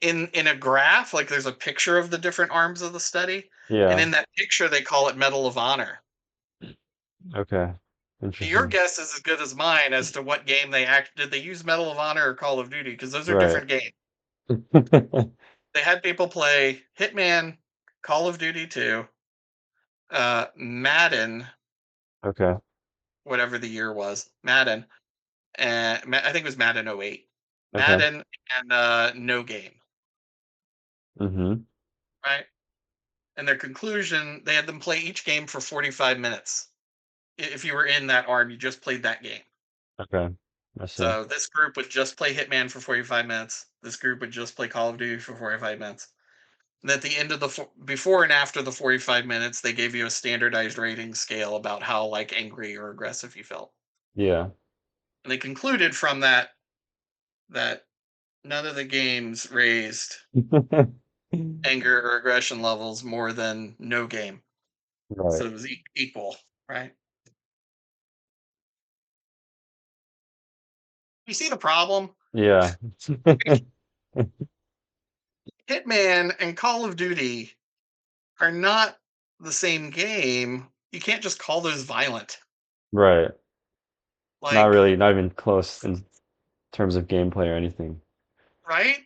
In a graph, like, there's a picture of the different arms of the study, and Yeah. in that picture, they call it Medal of Honor. Okay. Your Interesting. guess is as good as mine as to what game did they use Medal of Honor or Call of Duty, because those are Right. different games. They had people play Hitman, Call of Duty 2, Madden, Okay. whatever the year was, Madden, and I think it was Madden '08, Okay. Madden, and No Game, Hmm. right? And their conclusion, they had them play each game for 45 minutes. If you were in that arm, you just played that game. Okay. I see. So this group would just play Hitman for 45 minutes. This group would just play Call of Duty for 45 minutes. And at the end of the before and after the 45 minutes, they gave you a standardized rating scale about how like angry or aggressive you felt. Yeah. And they concluded from that none of the games raised anger or aggression levels more than no game. Right. So it was equal, right? You see the problem? Yeah. Hitman and Call of Duty are not the same game. You can't just call those violent. Right. Not Like, really, not even close in terms of gameplay or anything. right?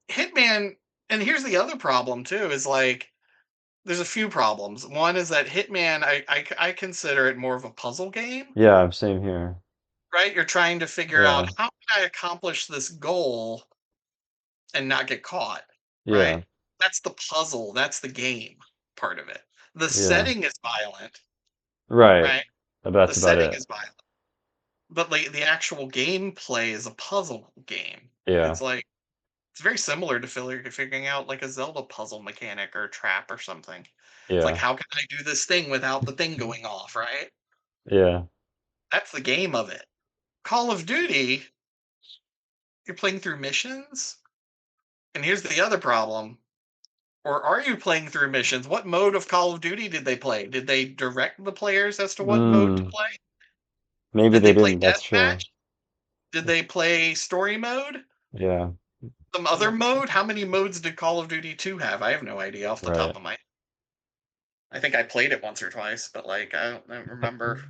Hitman, and here's the other problem too, is like there's a few problems. One is that Hitman, I consider it more of a puzzle game, Yeah, same here. right? You're trying to figure out Yeah. how can I accomplish this goal and not get caught, right? Yeah. That's the puzzle, that's the game part of it. The Yeah. setting is violent, Right. right? The That's about setting it. is violent, but like the actual gameplay is a puzzle game. Yeah. It's like it's very similar to figuring out like a Zelda puzzle mechanic or trap or something. It's like Yeah. how can I do this thing without the thing going off, right? Yeah. That's the game of it. Call of Duty, you're playing through missions, and here's the other problem. Or are you playing through missions? What mode of Call of Duty did they play? Did they direct the players as to what mode to Mm. play? Maybe Did they they play didn't. That's true. deathmatch? Did they play story mode? Yeah. Some other mode? How many modes did Call of Duty 2 have? I have no idea off the top Right. of my. I think I played it once or twice, but like I don't remember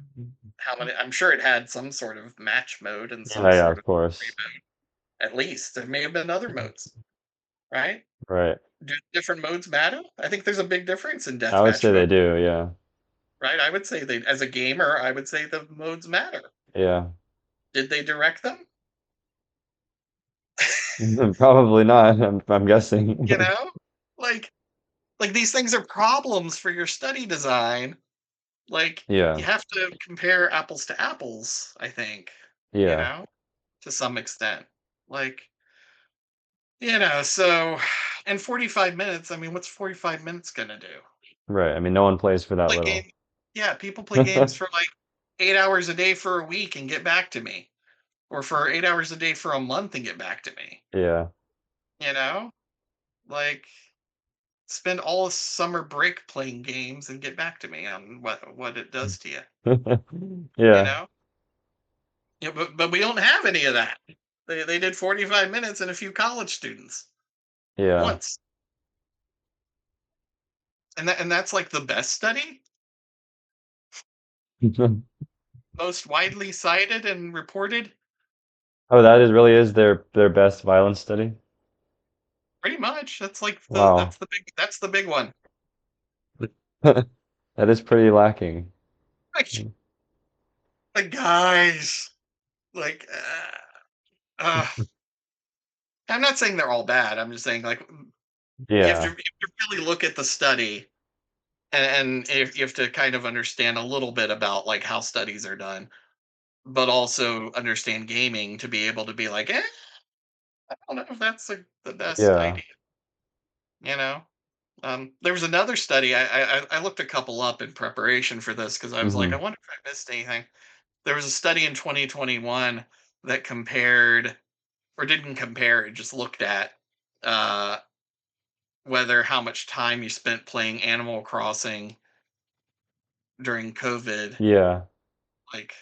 how many. I'm sure it had some sort of match mode and some Yeah, yeah, sort of of course. at least. There may have been other modes, right? Right. Do different modes matter? I think there's a big difference in I would say deathmatch they mode, do, yeah. right? I would say they, as a gamer, I would say the modes matter. Yeah. Did they direct them? Probably not, I'm You guessing. know, like these things are problems for your study design. Like Yeah. you have to compare apples to apples. I think, you Yeah. know, to some extent. Like so, and 45 minutes. I mean, what's 45 minutes gonna do? Right. I mean, no one plays for that Play little. game. Yeah, people play games for like 8 hours a day for a week and get back to me, or for 8 hours a day for a month and get back to me. Yeah. You know, like spend all summer break playing games and get back to me on what it does to you. You Yeah. know, yeah, but we don't have any of that. They did 45 minutes and a few college students Yeah. once, and that's like the best study, most widely cited and reported. Oh, that is really is their best violence study? Pretty much, that's like Wow. that's the big one. That is pretty lacking. Like, guys, like, I'm not saying they're all bad. I'm just saying like Yeah. you have to really look at the study, and if you have to kind of understand a little bit about like how studies are done, but also understand gaming to be able to be like, I don't know if that's the best Yeah. idea. You know, there was another study. I looked a couple up in preparation for this because I was like, I Hmm. wonder if I missed anything. There was a study in 2021 that compared, or didn't compare, it just looked at uh, whether how much time you spent playing Animal Crossing during COVID, Yeah. like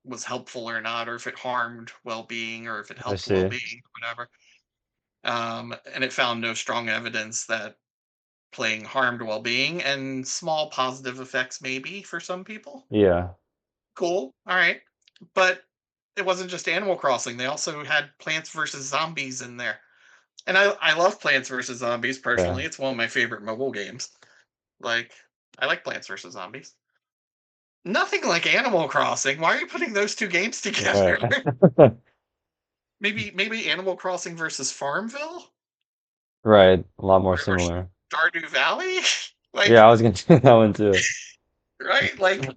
was helpful or not, or if it harmed well-being, or if it I helped see. well-being, or whatever. And it found no strong evidence that playing harmed well-being, and small positive effects maybe for some people. Yeah. Cool, all right, but it wasn't just Animal Crossing. They also had Plants vs Zombies in there, and I love Plants vs Zombies Yeah. personally. It's one of my favorite mobile games. Like I like Plants vs Zombies. Nothing like Animal Crossing. Why are you putting those two games together? Right. Maybe Animal Crossing versus Farmville, Right. A lot more or similar. Stardew Valley. Yeah, Like, I was gonna say that one too. right? Like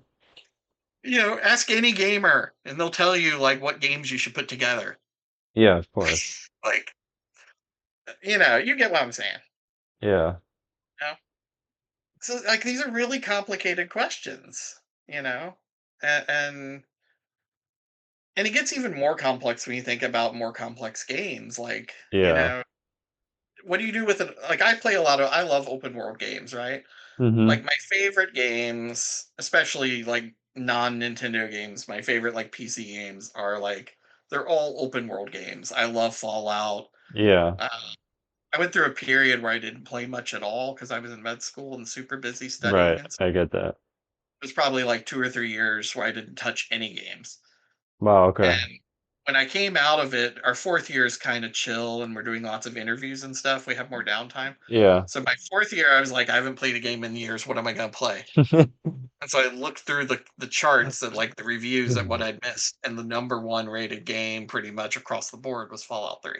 Ask any gamer and they'll tell you like what games you should put together. Yeah, of course. Like, you get what I'm saying. Yeah. You know? So like these are really complicated questions, you know? And and it gets even more complex when you think about more complex games like, Yeah. what do you do with it? Like I love open world games, right? Mhm. Like my favorite games, especially like non-Nintendo games, my favorite like PC games are like they're all open world games. I love Fallout. Yeah. Uh, I went through a period where I didn't play much at all because I was in med school and super busy studying, Right. and I get that. it was probably like 2 or 3 years where I didn't touch any games. Wow, okay. And when I came out of it, our fourth year is kind of chill and we're doing lots of interviews and stuff. We have more downtime. Yeah. So my fourth year, I was like, I haven't played a game in years. What am I going to play? And so I looked through the charts and like the reviews at what I'd missed, and the number one rated game pretty much across the board was Fallout 3.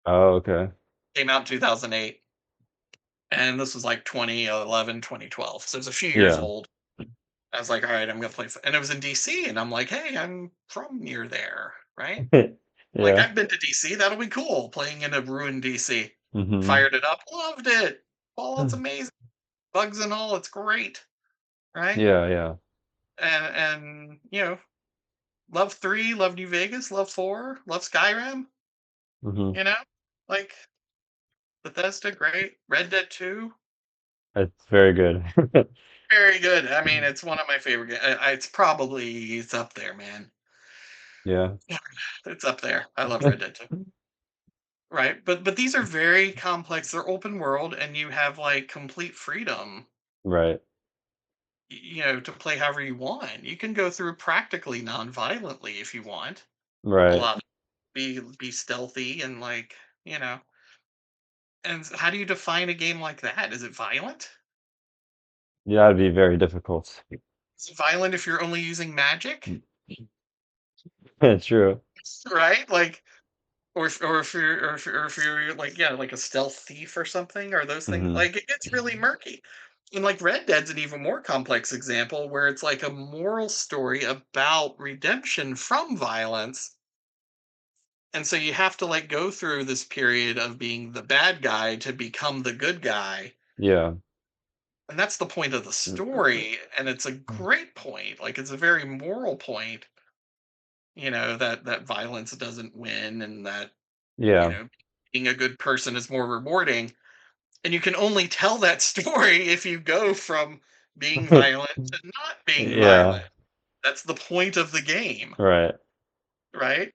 Oh, okay. Came out in 2008, and this was like 2011, 2012. So it was a few years Yeah. old. I was like, all right, I'm gonna play, and it was in DC, and I'm like, hey, I'm from near there, right? Like Yeah. I've been to DC. That'll be cool. Playing in a ruined DC. Mhm. Fired it up. Loved it. Fallout's amazing. Bugs and all. It's great, right? Yeah, yeah. And love 3, love New Vegas, love 4, love Skyrim. Mhm. You know, like Bethesda, great. Red Dead 2, It's very good. very good. I mean, it's one of my favorite. It's up there, man. Yeah. Yeah, it's up there. I love Red Dead 2. Right, but these are very complex. They're open world, and you have like complete freedom. Right. To play however you want. You can go through practically non-violently if you want. A Right. lot be stealthy and like you know. And how do you define a game like that? Is it violent? Yeah, it'd be very difficult. Is it violent if you're only using magic? True. Right? Like, or if you're like like a stealth thief or something, or those things. Mhm. Like it gets really murky. And like Red Dead's an even more complex example where it's like a moral story about redemption from violence. And so you have to like go through this period of being the bad guy to become the good guy. Yeah. And that's the point of the story. And it's a great point. Like it's a very moral point, that violence doesn't win and that, you Yeah. know, being a good person is more rewarding. And you can only tell that story if you go from being violent to not being Yeah. violent. That's the point of the game, Right. right?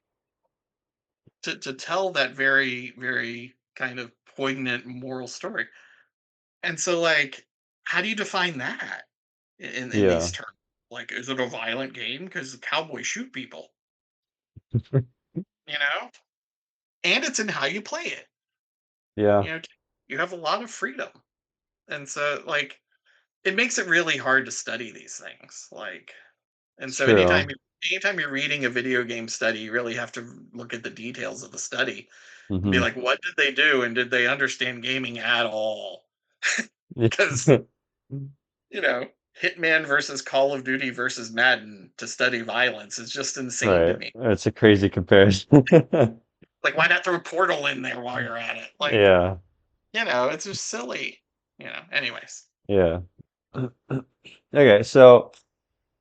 To tell that very, very kind of poignant moral story. And so, like, how do you define that in these Yeah. terms? Like, is it a violent game because the cowboys shoot people? You know, and it's in how you play it. Yeah. You know, you have a lot of freedom, and so like it makes it really hard to study these things. Like, and It's so true. anytime you're reading a video game study, you really have to look at the details of the study and be Mhm. like, what did they do, and did they understand gaming at all? Because Hitman versus Call of Duty versus Madden to study violence is just insane to Right. me. It's a crazy comparison. Like, why not throw Portal in there while you're at it? Like, Yeah. it's just silly. Anyways. Yeah. Okay, so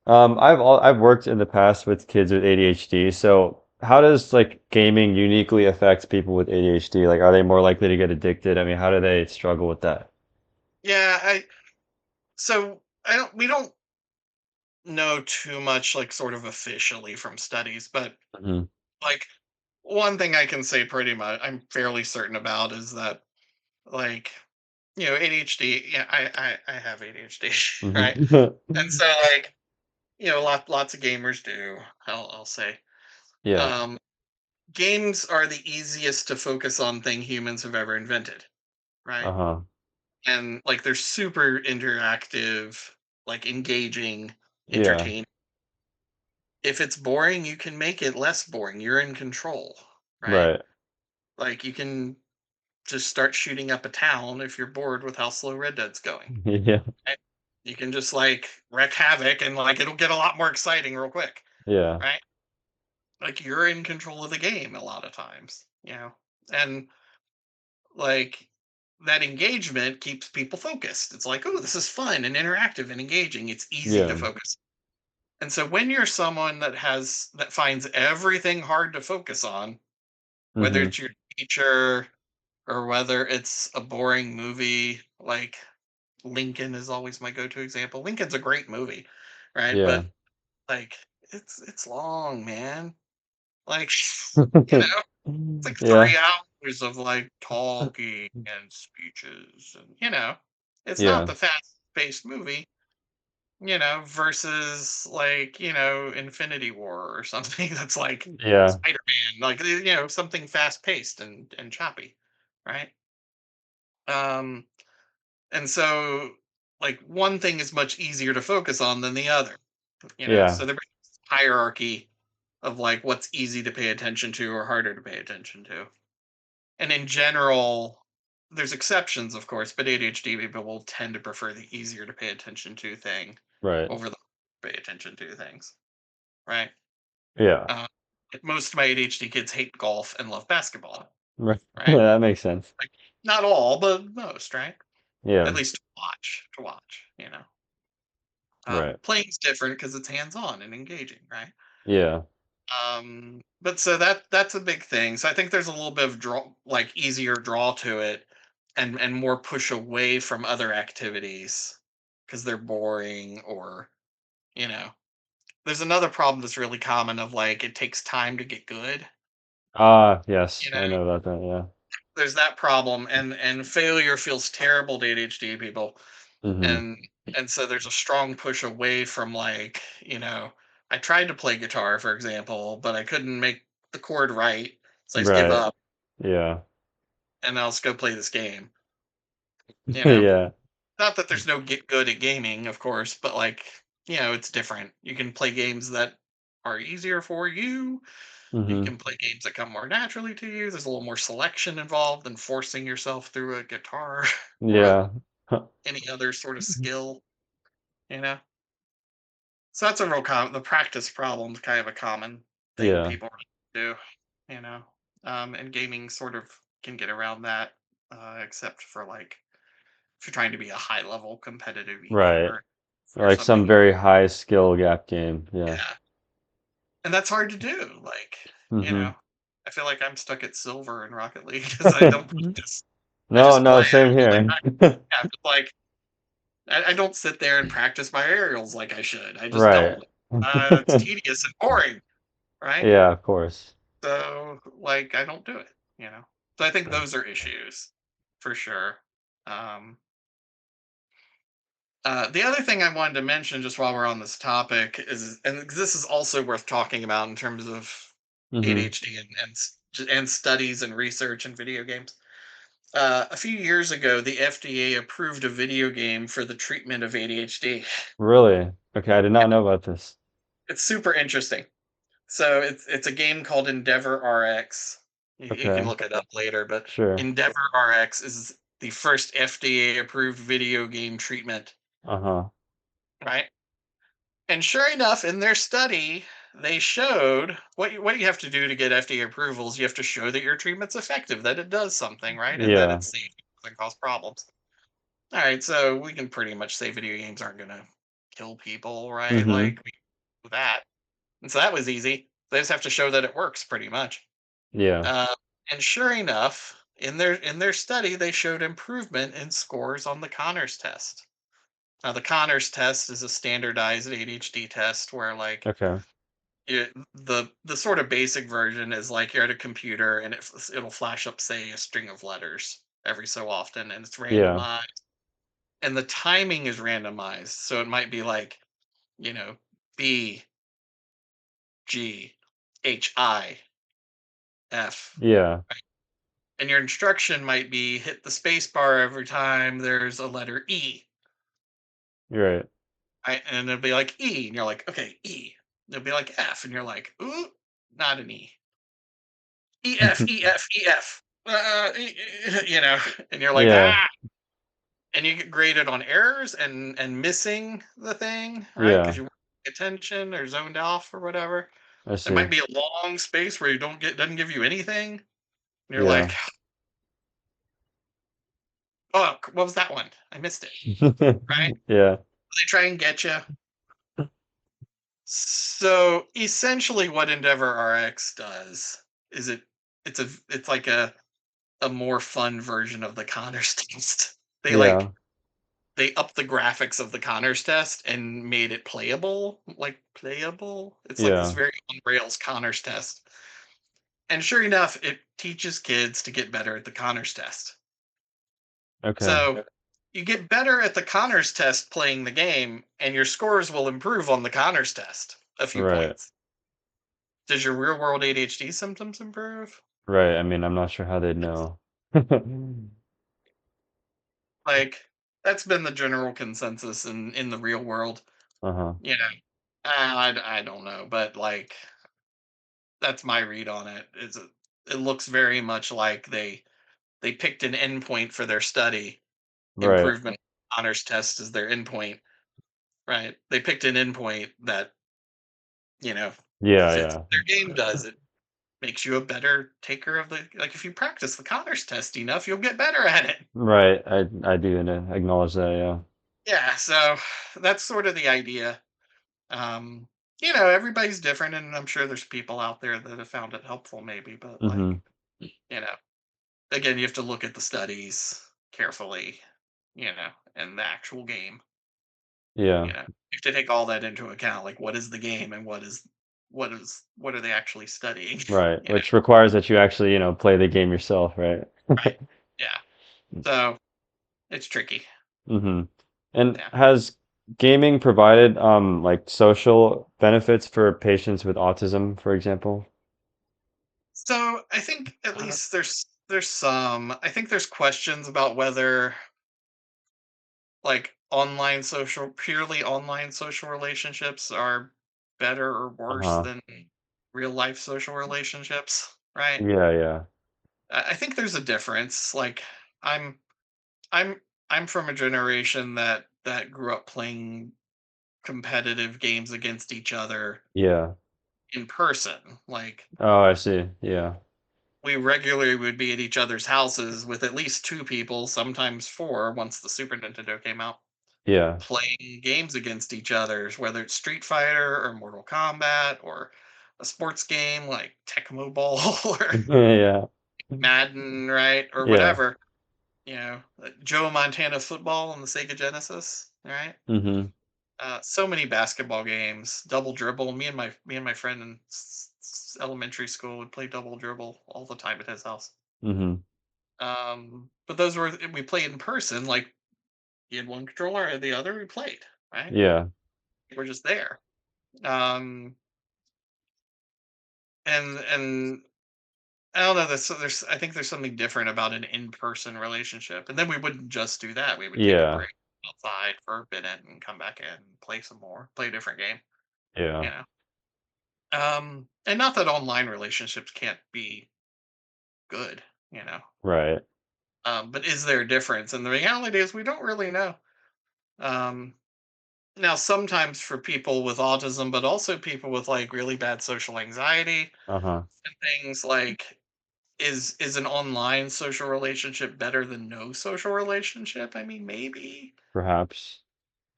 I've worked in the past with kids with ADHD. So how does like gaming uniquely affect people with ADHD? Like, are they more likely to get addicted? I mean, how do they struggle with that? Yeah, we don't know too much, like, sort of officially from studies, but, Hmm. like, one thing I can say pretty much I'm fairly certain about is that, like, ADHD, yeah, I have ADHD, right? Hmm. And so, like, lots of gamers do, I'll say. Yeah. Um, Games are the easiest to focus on thing humans have ever invented, right? Uh-huh. And like they're super interactive, like engaging, Yeah. entertaining. If it's boring, you can make it less boring. You're in control, right? Right. Like you can just start shooting up a town if you're bored with how slow Red Dead's going. Yeah. Right? You can just like wreak havoc and like it'll get a lot more exciting real quick, Yeah. right? Like you're in control of the game a lot of times, and like that engagement keeps people focused. It's like, oh, this is fun and interactive and engaging. It's easy to Yeah. focus. And so when you're someone that finds everything hard to focus on, whether Mm-hmm. it's your teacher or whether it's a boring movie, like Lincoln is always my go-to example. Lincoln's a great movie, right? Yeah. But like it's long, man. Like you know, it's like Yeah. 3 hours of like talking and speeches, and it's not Yeah. the fast-paced movie, versus like Infinity War or something that's like Yeah. Spider-Man, like something fast-paced and choppy, right? Um, and so like one thing is much easier to focus on than the other, Yeah. so there's hierarchy of like what's easy to pay attention to or harder to pay attention to. And in general, there's exceptions, of course, but ADHD people will tend to prefer the easier to pay attention to thing Right. over the pay attention to things, right? Yeah. Uh, like most of my ADHD kids hate golf and love basketball, Right. right? That makes sense. Like not all, but most, right? At Yeah. least to watch. Right. Playing's different because it's hands-on and engaging, right? Yeah. But so that's a big thing. So I think there's a little bit of easier draw to it, and more push away from other activities because they're boring, or you know. There's another problem that's really common of like it takes time to get good. Ah, You yes. know, I know about that. Yeah. there's that problem, and failure feels terrible to ADHD people, Mm-hmm. and so there's a strong push away from I tried to play guitar, for example, but I couldn't make the chord right, so I just give Right. up Yeah. and I'll just go play this game. You know, Yeah. not that there's no get good at gaming, of course, but like it's different. You can play games that are easier for you. You Mm-hmm. can play games that come more naturally to you. There's a little more selection involved than forcing yourself through a guitar or Yeah. any other sort of skill. You know, so that's a real the practice problem is kind of a common thing Yeah. people do. You know, and gaming sort of can get around that, except for like if you're trying to be a high level competitive Right. gamer or Like some something. very high skill gap game. Yeah. Yeah, and that's hard to do. Like, you Mm-hmm. know, I feel like I'm stuck at silver in Rocket League because I don't practice. I No, just no, play. I same don't really here. practice. Yeah, just like I don't sit there and practice my aerials like I should. I just Right. don't. It's tedious and boring, right? Yeah, of course. So, like, I don't do it. So I think those are issues for sure. Um, the other thing I wanted to mention, just while we're on this topic, is, and this is also worth talking about in terms of Mm-hmm. ADHD and studies and research in video games. A few years ago, the FDA approved a video game for the treatment of ADHD. Really? Okay, I did not know about this. It's super interesting. So it's a game called Endeavor RX. You can Okay. look it up later, but Sure. Endeavor RX is the first FDA approved video game treatment, Uh-huh. right? And sure enough, in their study, they showed what you have to do to get FDA approvals. You have to show that your treatment's effective, that it does something, right, and that Yeah. it's safe, it doesn't cause problems. All right, so we can pretty much say video games aren't going to kill people, right? Mm-hmm. Like we do that, and so that was easy. They just have to show that it works, pretty much. Yeah. Uh, and sure enough, in their study, they showed improvement in scores on the Connors test. Now, the Connors test is a standardized ADHD test where, like, Okay. the sort of basic version is like you're at a computer and it'll flash up, say, a string of letters every so often, and it's Yeah. randomized, and the timing is randomized. So it might be like, you know, B G H I F, Yeah. and your instruction might be hit the space bar every time there's a letter E, You're right. right? And it'll be like E, and you're like, okay, E. It'll be like F, and you're like, ooh, not an E. EF, EF, EF. And you're like, Yeah. ah. and you get graded on errors and missing the thing, right? Because Yeah, you weren't paying attention or zoned off or whatever. I There might see. be a long space where you don't get doesn't give you anything. And you're Yeah. like, oh, what was that one? I missed it. Right? Yeah. They try and get you. So essentially, what Endeavor RX does is it's like a more fun version of the Connors test. They like Yeah. they upped the graphics of the Connors test and made it playable, like playable. It's like this Yeah. very on rails Connors test. And sure enough, it teaches kids to get better at the Connors test. Okay. So you get better at the Connors test playing the game, and your scores will improve on the Connors test a few Right. points. Does your real world ADHD symptoms improve? Right. I mean, I'm not sure how they'd know. Like, that's been the general consensus in the real world. Uh-huh. You know, I don't know, but like that's my read on it. It looks very much like they picked an endpoint for their study. Right. Improvement honors test is their endpoint, right? They picked an endpoint that you know Yeah, fits yeah. what their game does. It makes you a better taker of the like if you practice the honors test enough, you'll get better at it. Right. I do acknowledge that, yeah. Yeah, so that's sort of the idea. Um, everybody's different, and I'm sure there's people out there that have found it helpful, maybe, but like, Mm-hmm. you know, again, you have to look at the studies carefully, and the actual game. Yeah. You have to take all that into account. Like, what is the game, and what are they actually studying? Right. you know, Which requires that you actually, play the game yourself, right? right? Yeah. So it's tricky. Mm-hmm. And Yeah. has gaming provided like social benefits for patients with autism, for example? So I think at least there's some. I think there's questions about whether like purely online social relationships are better or worse Uh-huh. than real life social relationships, right? Yeah, yeah. I think there's a difference. Like I'm I'm I'm from a generation that grew up playing competitive games against each other Yeah. in person. Like Oh, I see. Yeah. we regularly would be at each other's houses with at least two people, sometimes four once the Super Nintendo came out Yeah. playing games against each other, whether it's Street Fighter or Mortal Kombat or a sports game like Tecmo Ball or Yeah. Madden, right? Or Yeah. whatever. Joe Montana football on the Sega Genesis, right? Mm-hmm. So many basketball games, double dribble. Me and my friend in elementary school would play double dribble all the time at his house. Mm-hmm. But those were we played in person. Like you had one controller and the other, we played, right? Yeah. We're just there. Um, and I don't know. There's I think there's something different about an in-person relationship. And then we wouldn't just do that. We would take a Yeah. break outside for a minute and come back in and play some more, play a different game. You Yeah. know. And not that online relationships can't be good. You know. Right. But is there a difference? And the reality is we don't really know. Um, Now, sometimes for people with autism, but also people with like really bad social anxiety Uh-huh. and things like is an online social relationship better than no social relationship? I mean, maybe, Perhaps.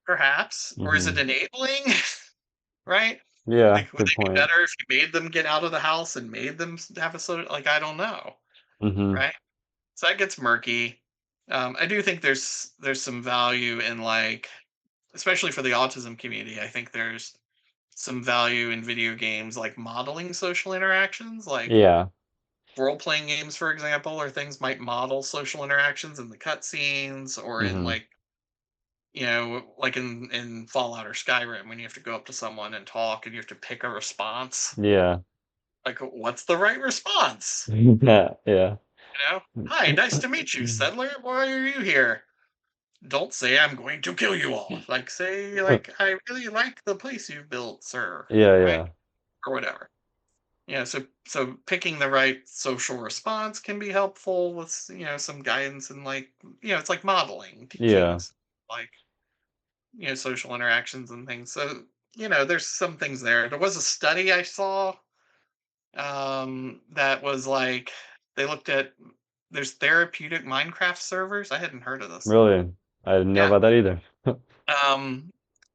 perhaps, or is it Mm-hmm. enabling? Right? Yeah, Like, would good they be point. better if you made them get out of the house and made them have a social? Like, I don't know, Mm-hmm. right? So that gets murky. I do think there's some value in like, especially for the autism community. I think there's some value in video games like modeling social interactions, like Yeah. role playing games, for example, or things might model social interactions in the cutscenes or in Mm-hmm. like like in Fallout or Skyrim when you have to go up to someone and talk and you have to pick a response. Yeah. Like, what's the right response? Yeah. Yeah. Hi, nice to meet you, settler. Why are you here? Don't say I'm going to kill you all. Like, say, like, I really like the place you've built, sir. Yeah, Right? yeah. Or whatever. So picking the right social response can be helpful with some guidance and like it's like modeling, teaching Yeah. like social interactions and things. So there's some things there. There was a study I saw that was like they looked at there's therapeutic Minecraft servers. I hadn't heard of this. Really? I didn't know Yeah. about that either. Um,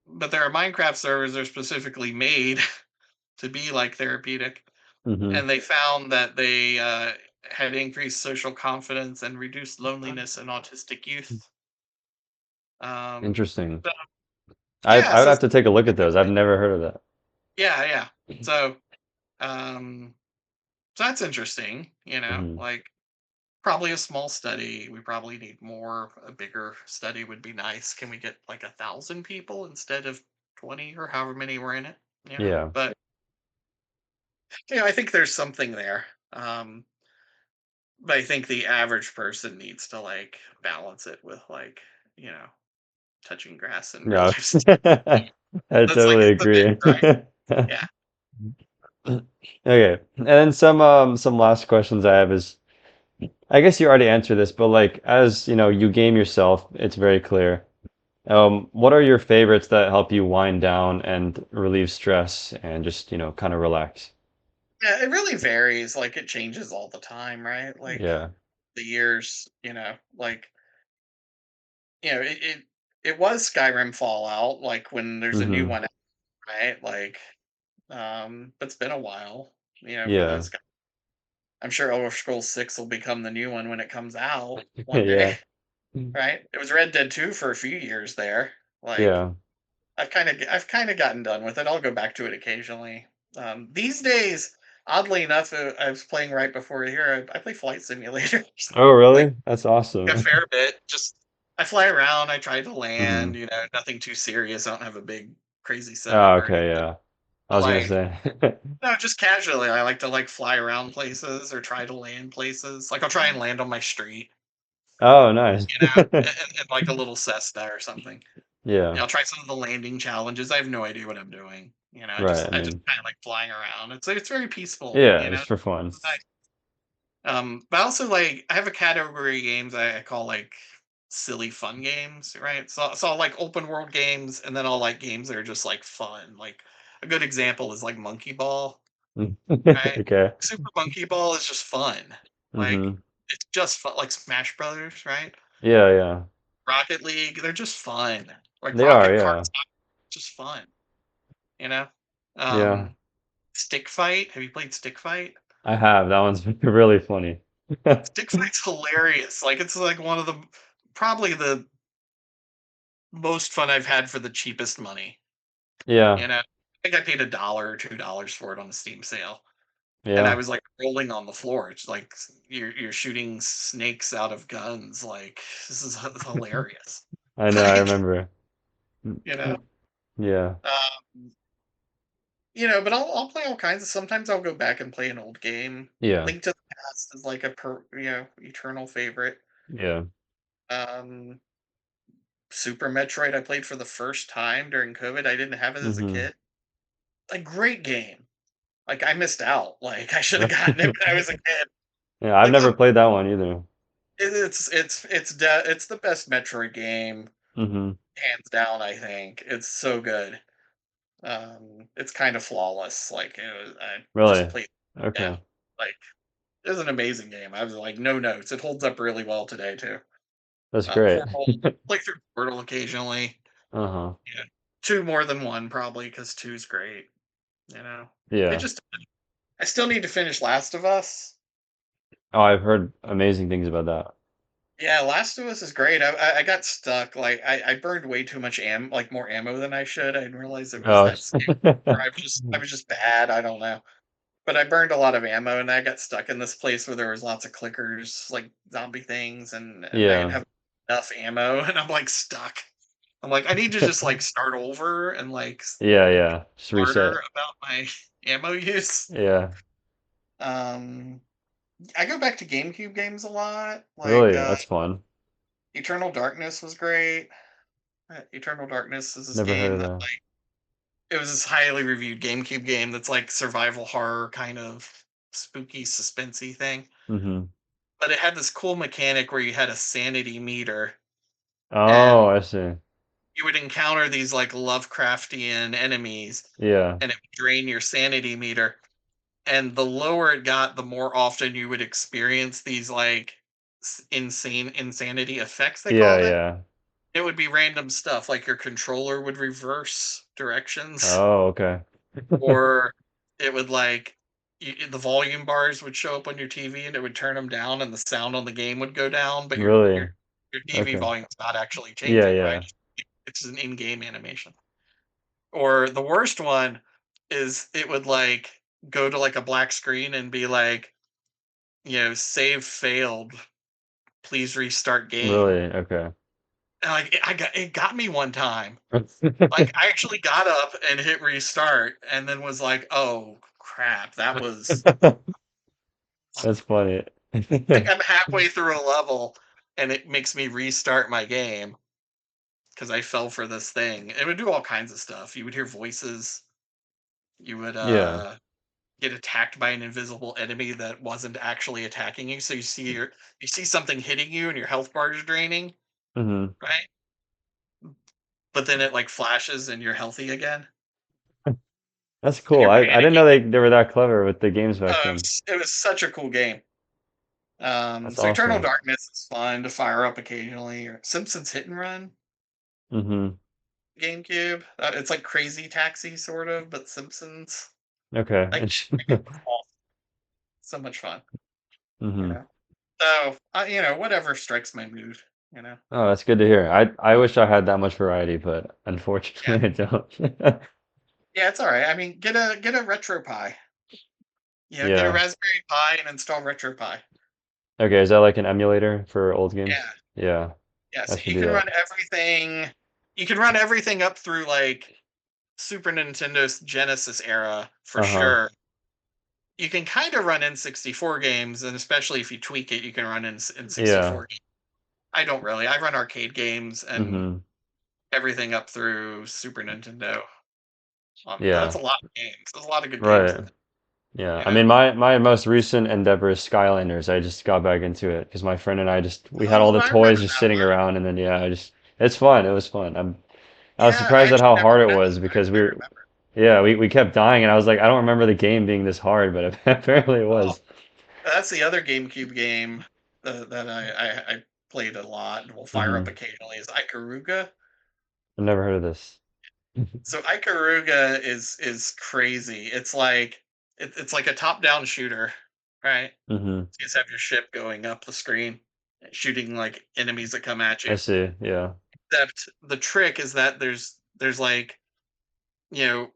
but there are Minecraft servers that are specifically made to be like therapeutic, Hmm. and they found that they had increased social confidence and reduced loneliness in autistic youth. Um, Interesting. so, I yeah, I would so have to take a look at those. I've never heard of that. yeah, yeah. So, um, so that's interesting. Hmm. Like probably a small study. We probably need more. A bigger study would be nice. Can we get like 1,000 people instead of 20 or however many were in it? Yeah. But I think there's something there. Um, but I think the average person needs to like balance it with like you know touching grass in real Yeah. life stuff. I That's like totally it's a bit agree. right. Yeah. Okay. And then some last questions I have is I guess you already answered this, but like as you know, you game yourself, it's very clear. What are your favorites that help you wind down and relieve stress and just, kind of relax? Yeah, it really varies. Like it changes all the time, right? Like Yeah. the years, like it was Skyrim Fallout, like when there's a new Hmm. one out, right? Like but it's been a while, for Yeah. those guys. I'm sure Elder Scrolls 6 will become the new one when it comes out one day, Yeah. right? It was Red Dead 2 for a few years there. Like Yeah. I've kind of gotten done with it. I'll go back to it occasionally. These days, oddly enough, I was playing right before here. I play Flight Simulator, Oh, like really? That's a awesome. fair bit. Just I fly around. I try to Hmm. land. Nothing too serious. I don't have a big crazy Oh, setup or okay, anything. yeah. I But was gonna like, say. no, just casually. I like to like fly around places or try to land places. Like I'll try and land on my street, Oh, nice. in like a little Cessna or something. Yeah. I'll try some of the landing challenges. I have no idea what I'm doing. I Right. just I I just mean, kind of like flying around. It's very peaceful. yeah, just for fun. It's nice. But also like I have a category of games I call like silly fun games, right? So I'll like open world games, and then I'll like games that are just like fun. Like a good example is like Monkey Ball, right? Okay. Super Monkey Ball is just fun. Like Hmm. it's just fun, like Smash Brothers, right? Yeah, yeah. Rocket League, they're just fun. Like They are, Rocket yeah. Kart, just fun. You know, Yeah. um, Stick Fight. Have you played Stick Fight? I have. That one's really funny. Stick Fight's hilarious. Like it's like one of the probably the most fun I've had for the cheapest money. Yeah. I think I paid $1 or $2 for it on a Steam sale, and I Yeah. was like rolling on the floor. It's like you're shooting snakes out of guns. Like this is hilarious. I know, I Like remember. you know, Yeah. um, but I'll play all kinds of. Sometimes I'll go back and play an old game. Yeah. Link to the Past is like a eternal favorite. Yeah. Um, Super Metroid I played for the first time during COVID. I didn't have it as a Hmm. kid. A great game. Like I missed out. Like I should have gotten it when I was a kid. Yeah, I've Like never played that one either. it's the best Metroid game Hmm. hands down. I think it's so good. It's kind of flawless. Like I just Really? played. Yeah, Okay. like it was an amazing game. I was like no notes. It holds up really well today too. That's great. Portal play through Portal occasionally. Uh-huh. Yeah, two more than one probably because two's great. You know, it Yeah. just I still need to finish Last of Us. Oh, I've heard amazing things about that. Yeah, Last of Us is great. I got stuck. Like I burned way too much like more ammo than I should. I didn't realize it was Oh. that scary. Or I was just bad. I don't know. But I burned a lot of ammo, and I got stuck in this place where there was lots of clickers, like zombie things, and I didn't Yeah. have enough ammo, and I'm like stuck. I'm like, I need to just like start over and like Yeah, yeah. Just smarter reset. about my ammo use. Yeah. Um, I go back to GameCube games a lot. Like Really? That's fun. Eternal Darkness was great. Eternal Darkness is this Never heard game of that that. it was this highly reviewed GameCube game that's like survival horror kind of spooky suspensey thing. Mm-hmm. But it had this cool mechanic where you had a sanity meter, Oh, and I see. you would encounter these like Lovecraftian enemies, Yeah. and it would drain your sanity meter. And the lower it got, the more often you would experience these like insanity effects, they Yeah, called it. yeah. It would be random stuff like your controller would reverse directions, Oh, okay. or it would like the volume bars would show up on your TV and it would turn them down and the sound on the game would go down, but Really? your TV Okay. volume's not actually Yeah, changing, right? yeah. It's an in-game animation. Or the worst one is it would like go to like a black screen and be like, save failed, please restart game. Really? Okay. And like it got me one time. Like I actually got up and hit restart and then was like, "Oh crap, that was That's funny. like I'm halfway through a level and it makes me restart my game because I fell for this thing." It would do all kinds of stuff. You would hear voices. You would Yeah. get attacked by an invisible enemy that wasn't actually attacking you. So you see something hitting you and your health bar is draining, Hmm. right? But then it like flashes and you're healthy again That's and cool. you're I didn't know panicking. they were that clever with the games back Oh, then. it was such a cool game. That's So Eternal awesome. Darkness is fun to fire up occasionally, or Simpsons Hit and Run, Hmm. GameCube. It's like Crazy Taxi sort of, but Simpsons. Okay. Like it's awesome. So much fun, you Hmm. know. So whatever strikes my mood, you know. Oh, that's good to hear. I wish I had that much variety, but Yeah, unfortunately I don't. yeah, it's all right. I mean, get a RetroPie. Get a Yeah. Raspberry Pi and install RetroPie. Okay, is that like an emulator for old games? Yeah, Yeah, yeah. I So should do that. you can run everything up through like Super Nintendo's Genesis era for Uh-huh. sure. You can kind of run N64 games, and especially if you tweak it, you can run Yeah. N64 games. I don't really. I run arcade games and Hmm. everything up through Super Nintendo. But that's Yeah. a lot of games. There's a lot of good games Right. in it. Yeah. You I know. mean, my most recent endeavor is Skylanders. I just got back into it because my friend and I just we had all Oh, the I remember toys just that sitting one. around, and then yeah, I just it's fun. It was fun. I was Yeah, I surprised at actually how never hard it played was it, but because I we were remember. yeah, we kept dying, and I was like, I don't remember the game being this hard, but apparently it Oh, was. that's the other GameCube game that I played a lot and will fire up Hmm. occasionally is Ikaruga. I've never heard of this. So Ikaruga is crazy. It's like a top-down shooter, right? Hmm. You just have your ship going up the screen, shooting like enemies that come at I you. see. Yeah. Except the trick is that there's like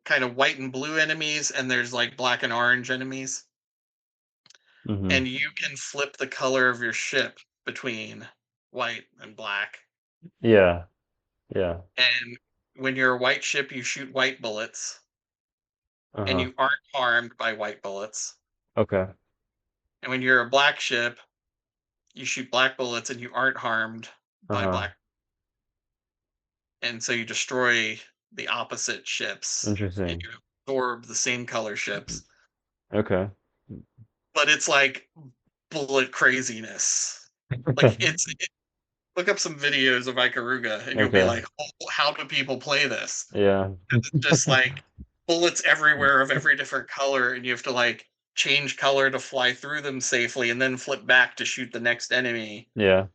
kind of white and blue enemies, and there's like black and orange enemies, Hmm. and you can flip the color of your ship between white and black. Yeah. Yeah. And when you're a white ship, you shoot white bullets, and Uh-huh. you aren't harmed by white bullets. Okay. And when you're a black ship, you shoot black bullets and you aren't harmed by Uh-huh. black. And so you destroy the opposite ships and Interesting. you absorb the same color ships. Okay. But it's like bullet craziness. Like look up some videos of Ikaruga and you'll be Okay. like, oh, how do people play this? Yeah. It's just like bullets everywhere of every different color, and you have to like change color to fly through them safely and then flip back to shoot the next enemy, Yeah.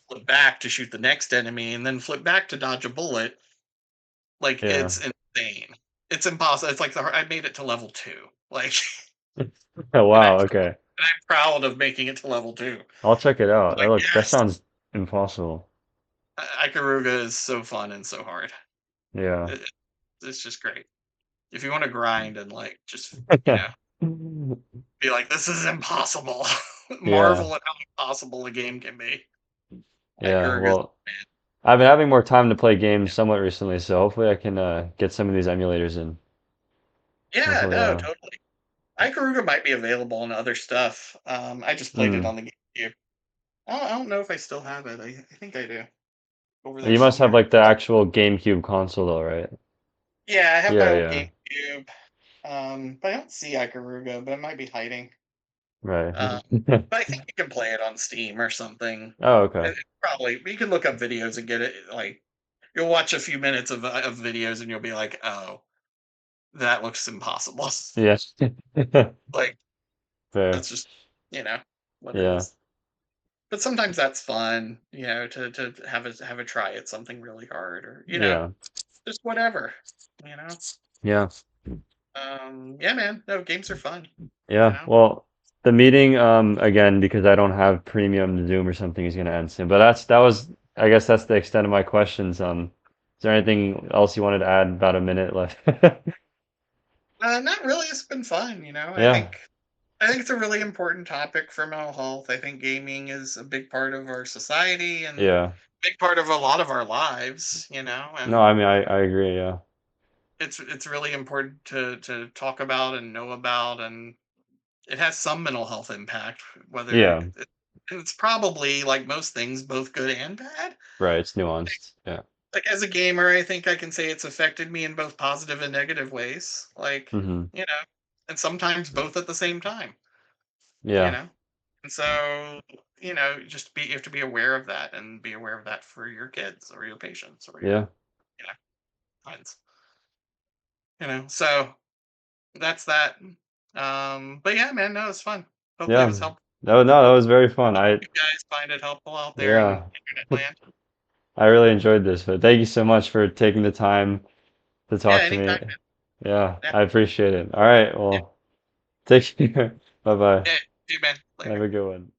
flip back to shoot the next enemy, and then flip back to dodge a bullet. Like Yeah. it's insane. It's impossible. It's like I made it to level 2. Like Oh, and wow. Okay. I'm proud of making it to level 2. I'll check it out. Like That yes, sounds impossible. Ikaruga is so fun and so hard. Yeah. It, it's just great. If you want to grind and like just be like, this is impossible. Yeah. Marvel at how impossible a game can be. Yeah. Ikaruga's Well, I've been having more time to play games somewhat recently, so hopefully I can get some of these emulators in. yeah, Hopefully, no, totally. Ikaruga might be available in other stuff. I just played it mm. on the GameCube. I don't know if I still have it. I think I do over there You must have somewhere. like the Oh, actual GameCube console though, right? yeah, I have my Yeah, old yeah. GameCube cube. But I don't see Ikaruga, but it might be hiding. Right. Um, but I think you can play it on Steam or something. Oh, okay. Probably you can look up videos and get it. Like you'll watch a few minutes of videos and you'll be like, oh, that looks impossible. Yes. Like Fair. that's just you know what it Yeah. is. But sometimes that's fun, to have a try at something really hard or Yeah. just whatever. You know. Yeah. Yeah, man. No, games are fun. You Yeah. know. Well, the meeting, again, because I don't have premium Zoom or something is gonna end soon. But that was, I guess that's the extent of my questions. Is there anything else you wanted to add? About a minute left. Not really. It's been fun. Yeah. I think it's a really important topic for mental health. I think gaming is a big part of our society and Yeah. big part of a lot of our lives. No, And I mean, I agree. Yeah. it's really important to talk about and know about, and it has some mental health impact. Whether Yeah. and it's probably like most things, both good and bad. Right. It's nuanced. Yeah. Like as a gamer, I think I can say it's affected me in both positive and negative ways. Like Hmm. you know, and sometimes both at the same time. You Yeah. know, and so just be you have to be aware of that and be aware of that for your kids or your patients or your Yeah. you know clients. So that's that. But yeah, man, no, it's fun. Hopefully, it Yeah. was helpful. No, that was very fun. Hope you guys find it helpful out there in Yeah. internet land. I really enjoyed this, but thank you so much for taking the time to Yeah, talk to me. anytime. Yeah, Yeah, I appreciate it. All right, yeah, well, take care. Bye bye. yeah. See you, man. Have Later. a good one.